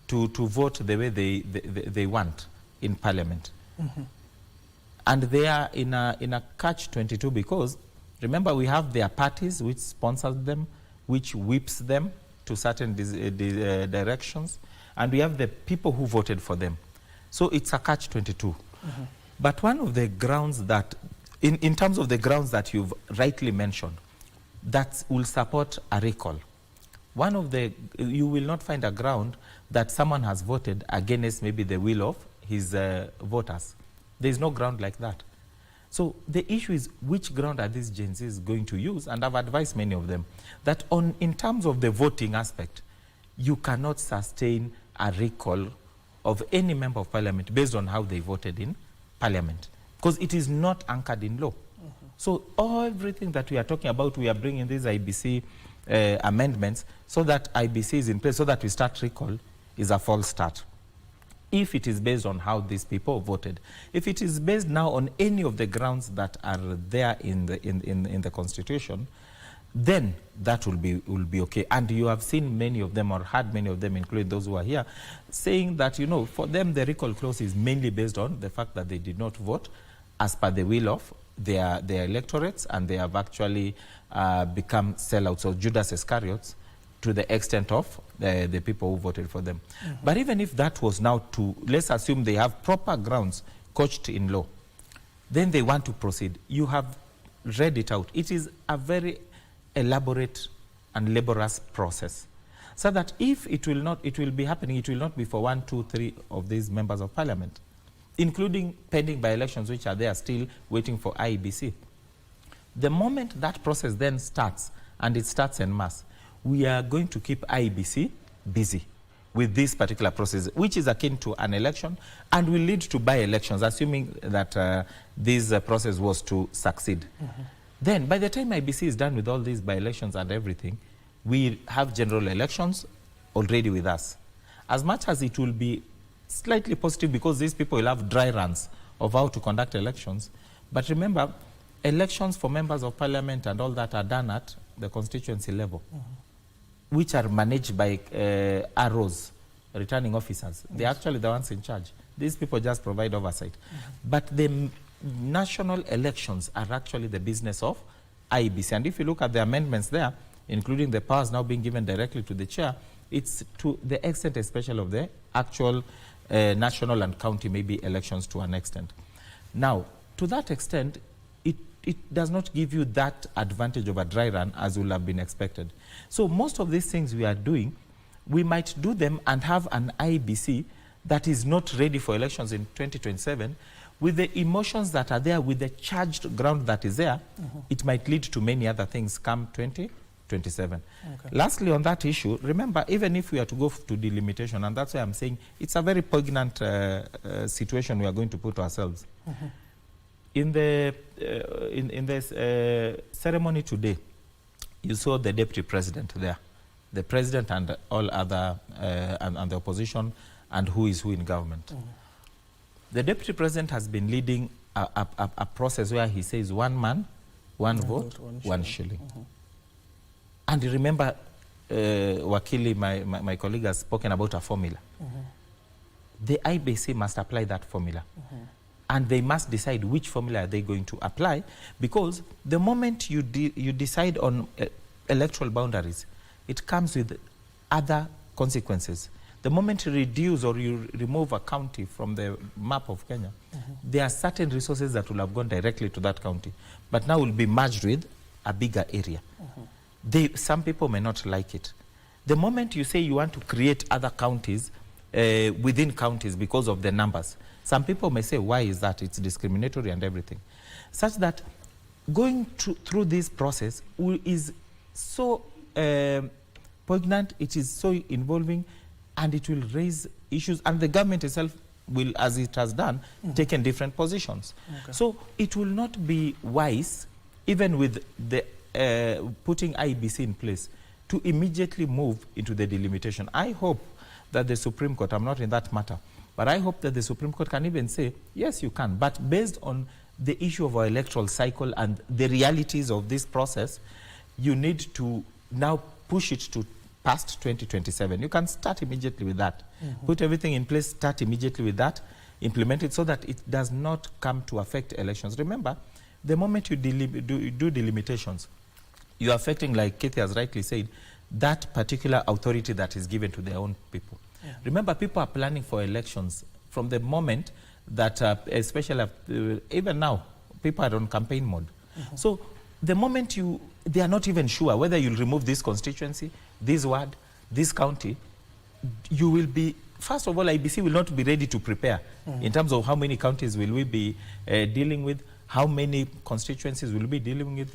to vote the way they want in Parliament. And they are in a catch-22 because, remember, we have their parties which sponsors them, which whips them to certain directions, and we have the people who voted for them. So it's a catch-22. But one of the grounds that, in terms of the grounds that you've rightly mentioned, that will support a recall, you will not find a ground that someone has voted against maybe the will of his voters. There is no ground like that. So the issue is, which ground are these Gen Zs going to use? And I've advised many of them that in terms of the voting aspect, you cannot sustain a recall of any member of Parliament based on how they voted in Parliament, because it is not anchored in law. So everything that we are talking about, we are bringing these IEBC amendments so that IEBC is in place, so that we start recall, is a false start. If it is based on how these people voted, if it is based now on any of the grounds that are there in the Constitution, then that will be okay. And you have seen many of them, or heard many of them, including those who are here, saying that, for them the recall clause is mainly based on the fact that they did not vote, as per the will of their electorates, and they have actually become sellouts or Judas Iscariots to the extent of the people who voted for them. But even if that was now to, let's assume they have proper grounds couched in law, then they want to proceed. You have read it out. It is a very elaborate and laborious process. So that if it will be happening, it will not be for 1, 2, 3 of these members of parliament, including pending by-elections which are there still waiting for IEBC. The moment that process then starts, and it starts en masse, we are going to keep IEBC busy with this particular process, which is akin to an election and will lead to by-elections, assuming that this process was to succeed. Then, by the time IEBC is done with all these by-elections and everything, we have general elections already with us. As much as it will be slightly positive because these people will have dry runs of how to conduct elections, but remember, elections for members of parliament and all that are done at the constituency level, which are managed by ROs, returning officers. They're actually the ones in charge. These people just provide oversight. But the national elections are actually the business of IEBC. And if you look at the amendments there, including the powers now being given directly to the chair, it's to the extent especially of the actual national and county maybe elections to an extent. Now, to that extent, it does not give you that advantage of a dry run as will have been expected. So most of these things we are doing, we might do them and have an IEBC that is not ready for elections in 2027 with the emotions that are there, with the charged ground that is there. It might lead to many other things come 2027. Lastly, on that issue, remember, even if we are to go to delimitation, and that's why I'm saying it's a very poignant situation we are going to put ourselves. In the ceremony today, you saw the deputy president there, the president and all other, and the opposition, and who is who in government. The deputy president has been leading a process where he says 1 man, 1 vote, 1 shilling. And you remember, Wakili, my colleague, has spoken about a formula. The IEBC must apply that formula. And they must decide which formula are they going to apply, because the moment you decide on electoral boundaries, it comes with other consequences. The moment you reduce or you remove a county from the map of Kenya, there are certain resources that will have gone directly to that county, but now will be merged with a bigger area. Some people may not like it. The moment you say you want to create other counties within counties because of the numbers, some people may say, why is that? It's discriminatory and everything. Such that going through this process is so poignant, it is so involving, and it will raise issues. And the government itself will, as it has done, taken different positions. So it will not be wise, even with the putting IEBC in place, to immediately move into the delimitation. I hope that the Supreme Court, I'm not in that matter, but I hope that the Supreme Court can even say, yes, you can, but based on the issue of our electoral cycle and the realities of this process, you need to now push it to past 2027. You can start immediately with that. Put everything in place, start immediately with that, implement it so that it does not come to affect elections. Remember, the moment you do delimitations, you're affecting, like Keith has rightly said, that particular authority that is given to their own people. Remember, people are planning for elections from the moment that, especially even now, people are on campaign mode. So the moment they are not even sure whether you'll remove this constituency, this ward, this county, you will be, first of all, IEBC will not be ready to prepare in terms of how many counties will we be dealing with, how many constituencies will we be dealing with,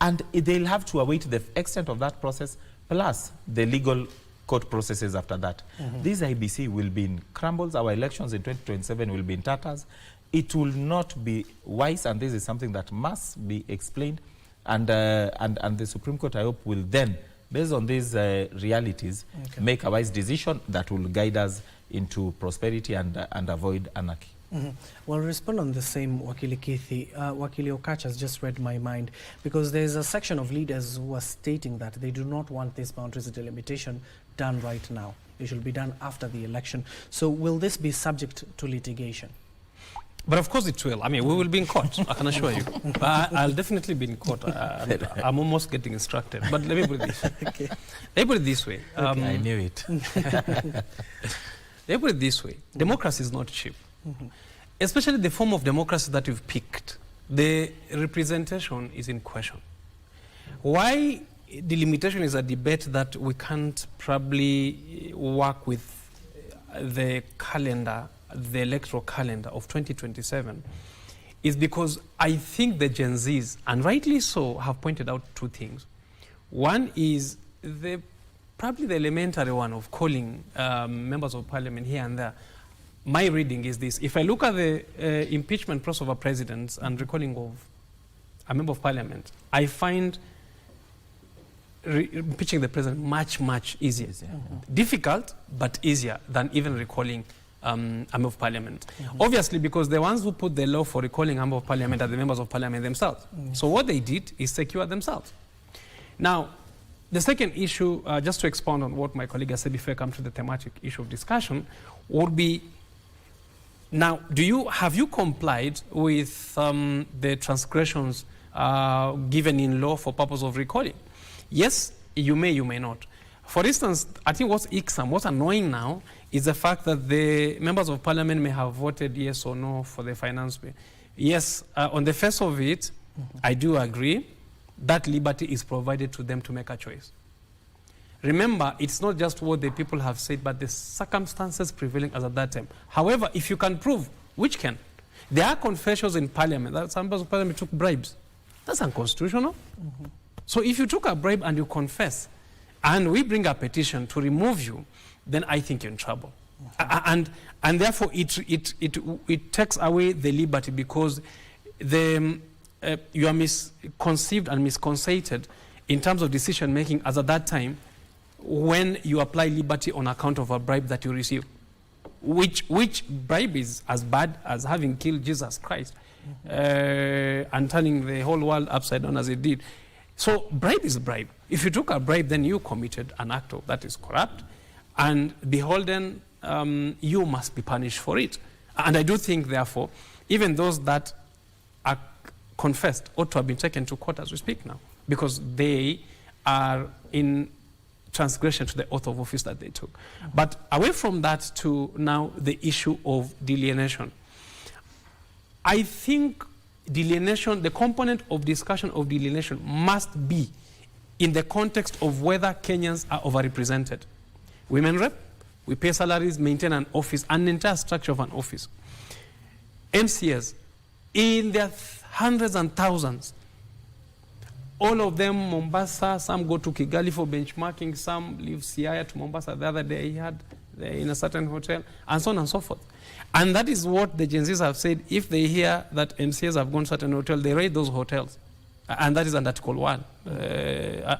and they'll have to await the extent of that process, plus the legal court processes after that. This IEBC will be in crumbles. Our elections in 2027 will be in tatters. It will not be wise, and this is something that must be explained. And the Supreme Court, I hope, will then, based on these realities, make a wise decision that will guide us into prosperity and avoid anarchy. Well, respond on the same, Wakili Kithi. Wakili Okach has just read my mind, because there's a section of leaders who are stating that they do not want this boundaries delimitation done right now. It should be done after the election. So will this be subject to litigation? But of course it will. I mean, we will be in court, I can assure you. I'll definitely be in court. I'm almost getting instructed. But let me put it this way. Okay. Let me put it this way. I knew it. Let me put it this way. Democracy is not cheap. Especially the form of democracy that you've picked. The representation is in question. Why delimitation is a debate that we can't probably work with the calendar, the electoral calendar of 2027, is because I think the Gen Zs, and rightly so, have pointed out two things. One is probably the elementary one of calling members of parliament here and there. My reading is this. If I look at the impeachment process of a president and recalling of a member of parliament, I find impeaching the president much easier. Difficult, but easier than even recalling a member of parliament. Obviously, because the ones who put the law for recalling a member of parliament are the members of parliament themselves. So what they did is secure themselves. Now, the second issue, just to expound on what my colleague has said before I come to the thematic issue of discussion, would be, now, have you complied with the transgressions given in law for purpose of recalling? Yes, you may not. For instance, I think what's irksome, what's annoying now is the fact that the members of parliament may have voted yes or no for the finance bill. Yes, on the face of it, I do agree that liberty is provided to them to make a choice. Remember, it's not just what the people have said, but the circumstances prevailing as at that time. However, if you can prove, which can, there are confessions in parliament that some members of parliament took bribes. That's unconstitutional. So if you took a bribe and you confess, and we bring a petition to remove you, then I think you're in trouble. And therefore, it takes away the liberty, because you are misconceived and misconceived in terms of decision making as at that time when you apply liberty on account of a bribe that you receive. Which bribe is as bad as having killed Jesus Christ and turning the whole world upside down as it did. So bribe is bribe. If you took a bribe, then you committed an act that is corrupt, and beholden, you must be punished for it. And I do think, therefore, even those that are confessed ought to have been taken to court as we speak now, because they are in transgression to the oath of office that they took. But away from that to now the issue of delineation. I think delineation, the component of discussion of delineation must be in the context of whether Kenyans are overrepresented. Women rep, we pay salaries, maintain an office, an entire structure of an office. MCAs, in their hundreds and thousands, all of them Mombasa, some go to Kigali for benchmarking, some leave Siaya to Mombasa. The other day he had in a certain hotel, and so on and so forth. And that is what the Gen Zs have said. If they hear that MCAs have gone to a certain hotel, they raid those hotels. And that is under Article 1,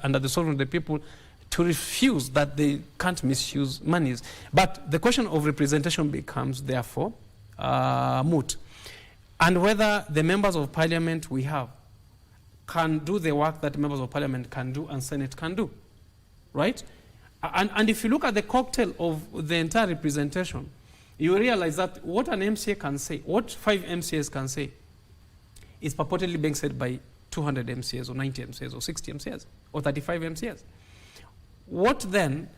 under the sovereignty of the people, to refuse that they can't misuse monies. But the question of representation becomes, therefore, moot. And whether the members of parliament we have can do the work that members of parliament can do and Senate can do, right? And if you look at the cocktail of the entire representation, you realize that what an MCA can say, what 5 MCAs can say, is purportedly being said by 200 MCAs or 90 MCAs or 60 MCAs or 35 MCAs. What then,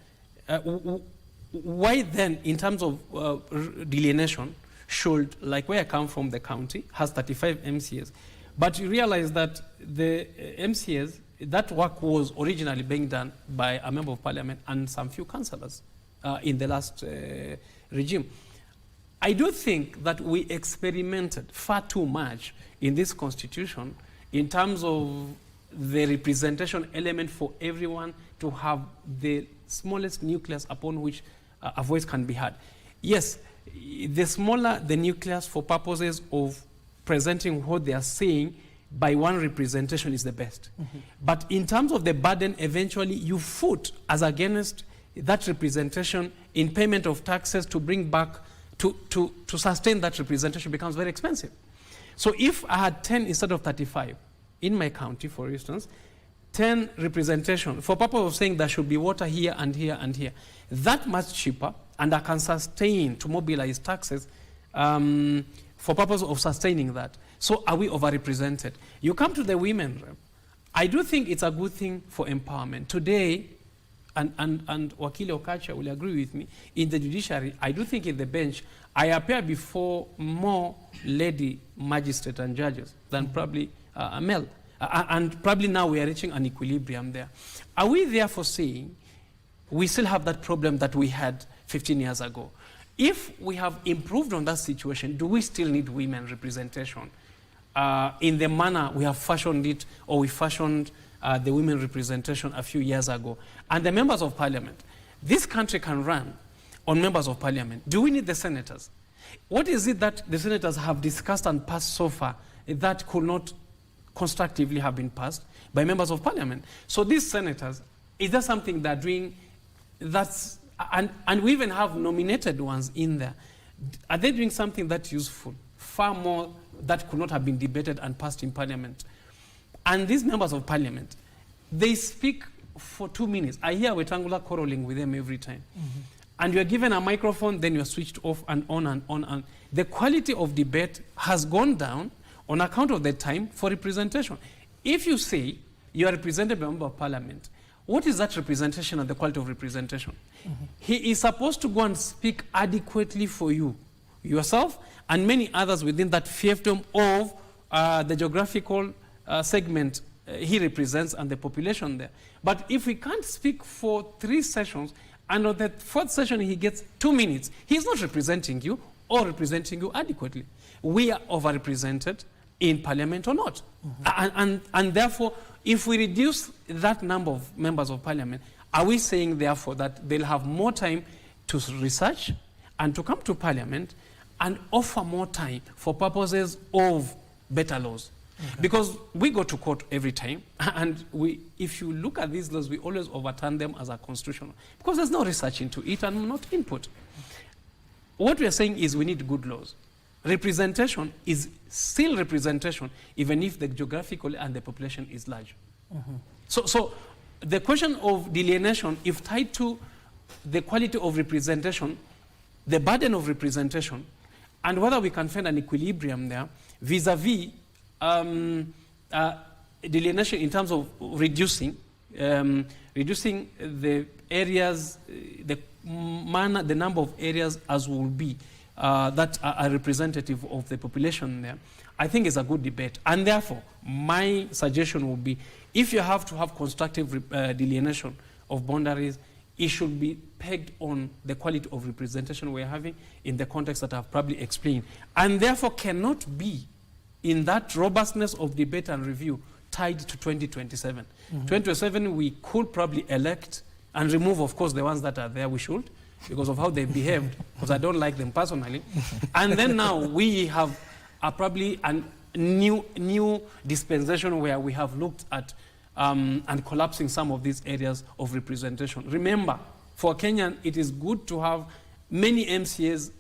why then, in terms of delineation, should, like where I come from, the county has 35 MCAs, but you realize that the MCAs, that work was originally being done by a member of parliament and some few councillors in the last regime. I do think that we experimented far too much in this constitution in terms of the representation element for everyone to have the smallest nucleus upon which a voice can be heard. Yes, the smaller the nucleus for purposes of presenting what they are saying by one representation is the best. But in terms of the burden, eventually you foot as against that representation in payment of taxes to bring back, to sustain that representation becomes very expensive. So if I had 10 instead of 35 in my county, for instance, 10 representation for purpose of saying there should be water here and here and here, that much cheaper, and I can sustain to mobilize taxes for purpose of sustaining that. So are we overrepresented? You come to the women rep. I do think it's a good thing for empowerment. Today, and Wakili Okacha will agree with me, in the judiciary, I do think in the bench, I appear before more lady magistrates and judges than probably male. And probably now we are reaching an equilibrium there. Are we therefore saying we still have that problem that we had 15 years ago? If we have improved on that situation, do we still need women representation in the manner we have fashioned it, or we fashioned the women representation a few years ago? And the members of parliament, this country can run on members of parliament. Do we need the senators? What is it that the senators have discussed and passed so far that could not constructively have been passed by members of parliament? So these senators, is there something they're doing that's, and we even have nominated ones in there. Are they doing something that's useful? Far more that could not have been debated and passed in parliament. And these members of parliament, they speak for 2 minutes. I hear Wetangula quarreling with them every time. And you're given a microphone, then you're switched off and on and on. And the quality of debate has gone down on account of the time for representation. If you say you are represented by a member of parliament, what is that representation and the quality of representation? He is supposed to go and speak adequately for you, yourself, and many others within that fiefdom of the geographical segment he represents and the population there. But if we can't speak for 3 sessions, and on the 4th session he gets 2 minutes, he's not representing you or representing you adequately. We are overrepresented in parliament or not. And therefore, if we reduce that number of members of parliament, are we saying therefore that they'll have more time to research and to come to parliament and offer more time for purposes of better laws? Because we go to court every time, and if you look at these laws, we always overturn them as unconstitutional because there's no research into it and not input. What we are saying is we need good laws. Representation is still representation, even if the geographical and the population is large. So the question of delineation, if tied to the quality of representation, the burden of representation, and whether we can find an equilibrium there vis-a-vis delineation in terms of reducing the areas, the number of areas as will be that are representative of the population there, I think is a good debate. And therefore, my suggestion would be, if you have to have constructive delineation of boundaries, it should be pegged on the quality of representation we're having in the context that I've probably explained, and therefore cannot be in that robustness of debate and review tied to 2027. 2027, we could probably elect and remove, of course, the ones that are there. We should, because of how they behaved, because I don't like them personally. And then now we have probably a new dispensation where we have looked at and collapsing some of these areas of representation. Remember, for Kenyan, it is good to have many MCAs,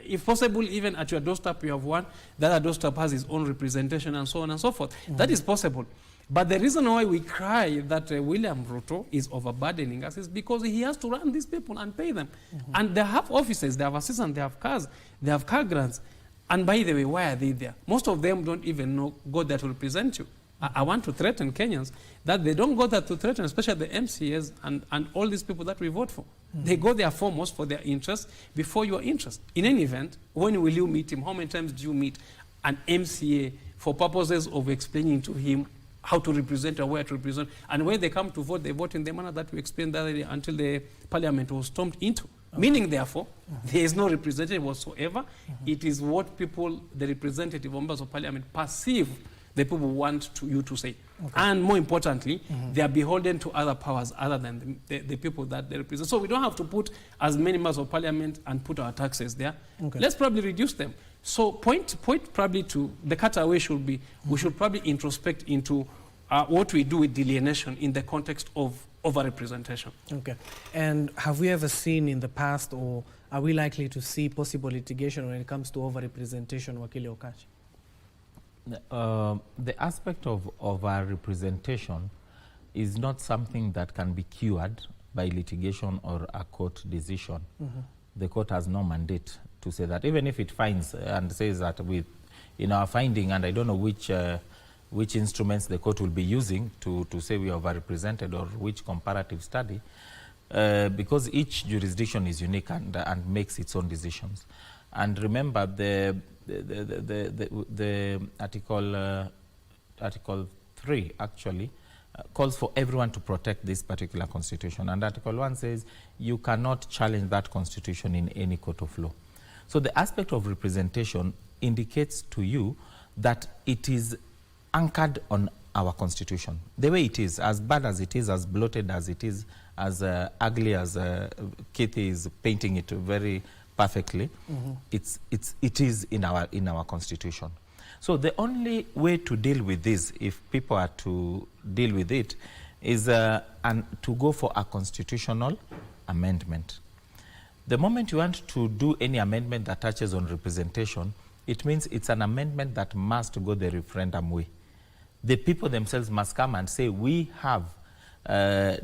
if possible, even at your doorstep you have one, the other doorstep has his own representation and so on and so forth. That is possible. But the reason why we cry that William Ruto is overburdening us is because he has to run these people and pay them. And they have offices, they have assistants, they have cars, they have car grants. And by the way, why are they there? Most of them don't even go there to represent you. I want to threaten Kenyans that they don't go there to threaten, especially the MCAs and all these people that we vote for. They go there foremost for their interests before your interest. In any event, when will you meet him? How many times do you meet an MCA for purposes of explaining to him how to represent or where to represent? And when they come to vote, they vote in the manner that we explained the other day until the parliament was stormed into. Meaning, therefore, there is no representative whatsoever. It is what people, the representative members of parliament, perceive the people want you to say. And more importantly, they are beholden to other powers other than the people that they represent. So we don't have to put as many members of parliament and put our taxes there. Let's probably reduce them. So point probably to the cutaway should be, we should probably introspect into what we do with delineation in the context of overrepresentation. And have we ever seen in the past, or are we likely to see possible litigation when it comes to overrepresentation, Wakili Okachi? The aspect of our representation is not something that can be cured by litigation or a court decision. The court has no mandate to say that, even if it finds and says that in our finding, and I don't know which instruments the court will be using to say we are overrepresented, or which comparative study, because each jurisdiction is unique and makes its own decisions. And remember, the Article 3 actually calls for everyone to protect this particular constitution, and Article 1 says you cannot challenge that constitution in any court of law. So the aspect of representation indicates to you that it is anchored on our constitution. The way it is, as bad as it is, as bloated as it is, as ugly as Kitty is painting it very perfectly, it is in our constitution. So the only way to deal with this, if people are to deal with it, is to go for a constitutional amendment. The moment you want to do any amendment that touches on representation, it means it's an amendment that must go the referendum way. The people themselves must come and say, we have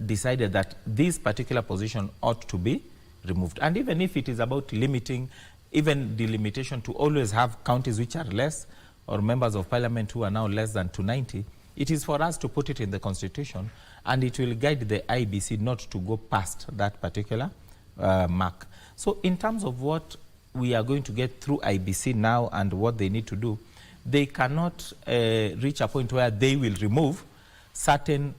decided that this particular position ought to be removed. And even if it is about limiting, even delimitation, to always have counties which are less, or members of parliament who are now less than 290, it is for us to put it in the constitution, and it will guide the IEBC not to go past that particular mark. So in terms of what we are going to get through IEBC now and what they need to do, they cannot reach a point where they will remove certain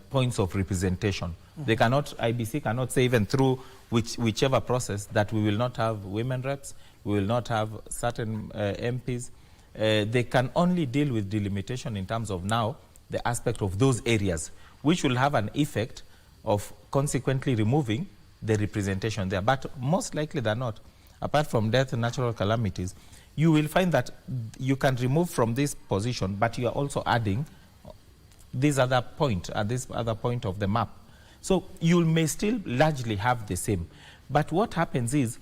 points of representation. They cannot, IEBC cannot say, even through whichever process, that we will not have women reps, we will not have certain MPs. They can only deal with delimitation in terms of now the aspect of those areas, which will have an effect of consequently removing the representation there. But most likely than not, apart from death and natural calamities, you will find that you can remove from this position, but you are also adding this other point at this other point of the map. So you may still largely have the same. But what happens is,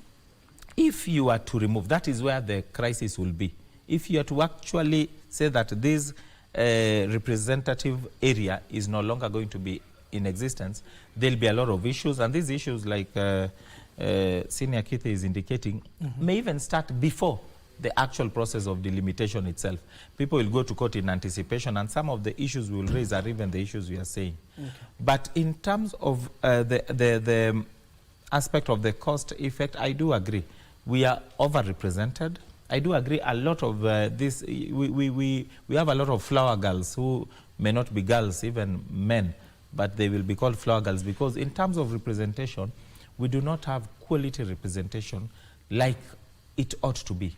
if you are to remove, that is where the crisis will be. If you are to actually say that this representative area is no longer going to be in existence, there'll be a lot of issues. And these issues, like Senior Keith is indicating, may even start before the actual process of delimitation itself. People will go to court in anticipation, and some of the issues we will raise are even the issues we are saying. But in terms of the aspect of the cost effect, I do agree. We are overrepresented. I do agree a lot of this. We have a lot of flower girls who may not be girls, even men, but they will be called flower girls, because in terms of representation, we do not have quality representation like it ought to be.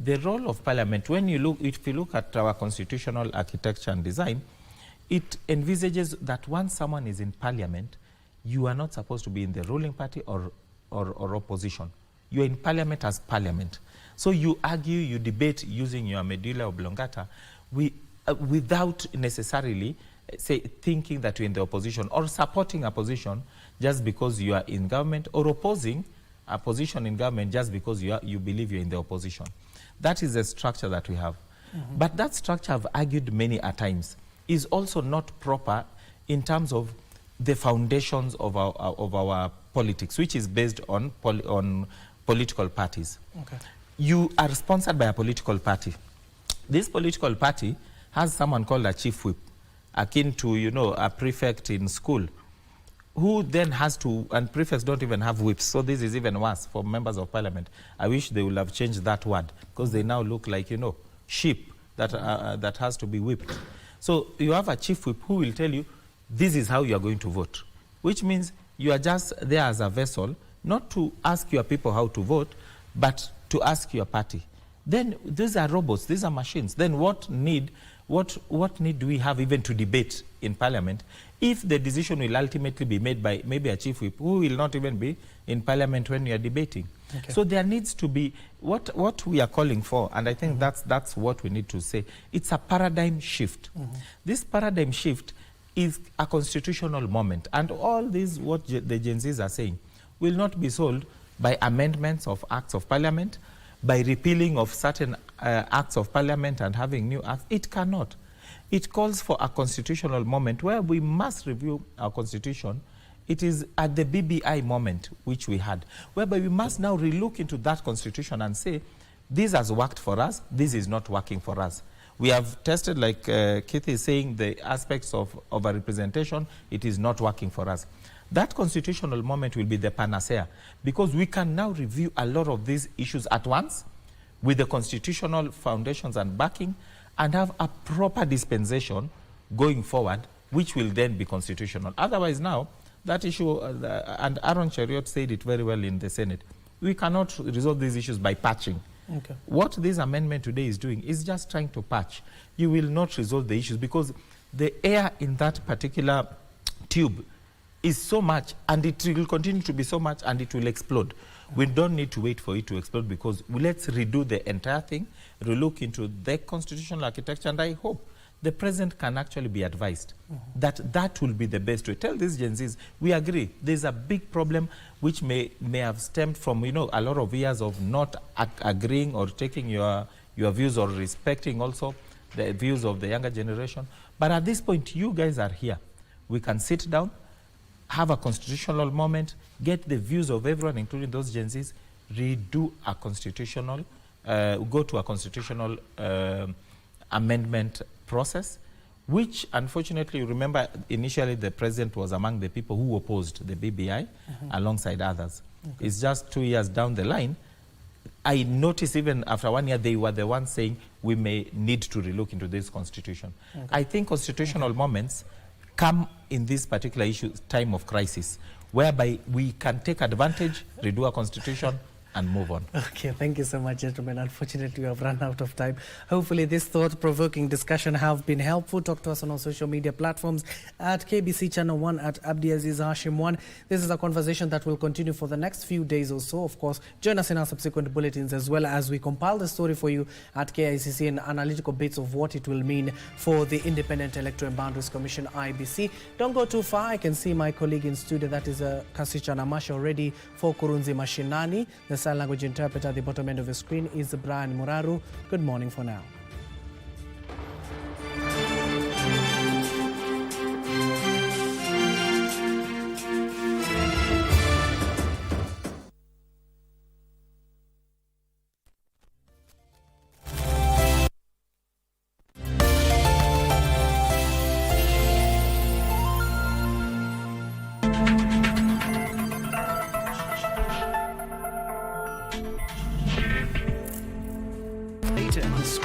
The role of parliament, if you look at our constitutional architecture and design, it envisages that once someone is in parliament, you are not supposed to be in the ruling party or opposition. You are in parliament as parliament. So you argue, you debate using your medulla oblongata without necessarily thinking that you're in the opposition, or supporting a position just because you are in government, or opposing a position in government just because you believe you're in the opposition. That is the structure that we have. But that structure, I've argued many a times, is also not proper in terms of the foundations of our politics, which is based on political parties. You are sponsored by a political party. This political party has someone called a chief whip, akin to, a prefect in school, who then has to, and prefects don't even have whips, so this is even worse for members of parliament. I wish they would have changed that word, because they now look like, sheep that has to be whipped. So you have a chief whip who will tell you, this is how you are going to vote, which means you are just there as a vessel, not to ask your people how to vote, but to ask your party. Then these are robots, these are machines. Then what need do we have even to debate in parliament if the decision will ultimately be made by maybe a chief whip who will not even be in parliament when you are debating? So there needs to be what we are calling for, and I think that's what we need to say. It's a paradigm shift. This paradigm shift is a constitutional moment, and all this, what the Gen Zs are saying, will not be solved by amendments of acts of parliament, by repealing of certain acts of parliament and having new acts. It cannot. It calls for a constitutional moment where we must review our constitution it is at the BBI moment which we had, whereby we must now relook into that constitution and say, this has worked for us, this is not working for us. We have tested, like Keith is saying, the aspects of a representation, it is not working for us. That constitutional moment will be the panacea, because we can now review a lot of these issues at once with the constitutional foundations and backing, and have a proper dispensation going forward, which will then be constitutional. Otherwise now, that issue, and Aaron Cheriot said it very well in the Senate, we cannot resolve these issues by patching. Okay. What this amendment today is doing is just trying to patch. You will not resolve the issues because the air in that particular tube is so much, and it will continue to be so much, and it will explode. We don't need to wait for it to explode, because let's redo the entire thing, relook into the constitutional architecture, and I hope the president can actually be advised that that will be the best way. Tell these Gen Zs, we agree, there's a big problem which may have stemmed from, you know, a lot of years of not agreeing or taking your views, or respecting also the views of the younger generation. But at this point, you guys are here. We can sit down, have a constitutional moment, get the views of everyone, including those Gen Zs, redo a constitutional, go to a constitutional amendment process, which unfortunately, you remember initially the president was among the people who opposed the BBI alongside others. Okay. It's just 2 years down the line, I noticed even after 1 year, they were the ones saying we may need to relook into this constitution. Okay. I think constitutional moments come in this particular issue, time of crisis, whereby we can take advantage, redo a constitution, and move on. Okay, thank you so much, gentlemen. Unfortunately, we have run out of time. Hopefully, this thought-provoking discussion have been helpful. Talk to us on our social media platforms at KBC Channel 1, at Abdiaziz Hashim 1. This is a conversation that will continue for the next few days or so. Of course, join us in our subsequent bulletins, as well as we compile the story for you at KICC in analytical bits of what it will mean for the Independent Electoral and Boundaries Commission, IEBC. Don't go too far. I can see my colleague in studio, that is Kasicha Namasha, already for Kurunzi Mashinani. The sign language interpreter at the bottom end of the screen is Brian Muraru. Good morning for now.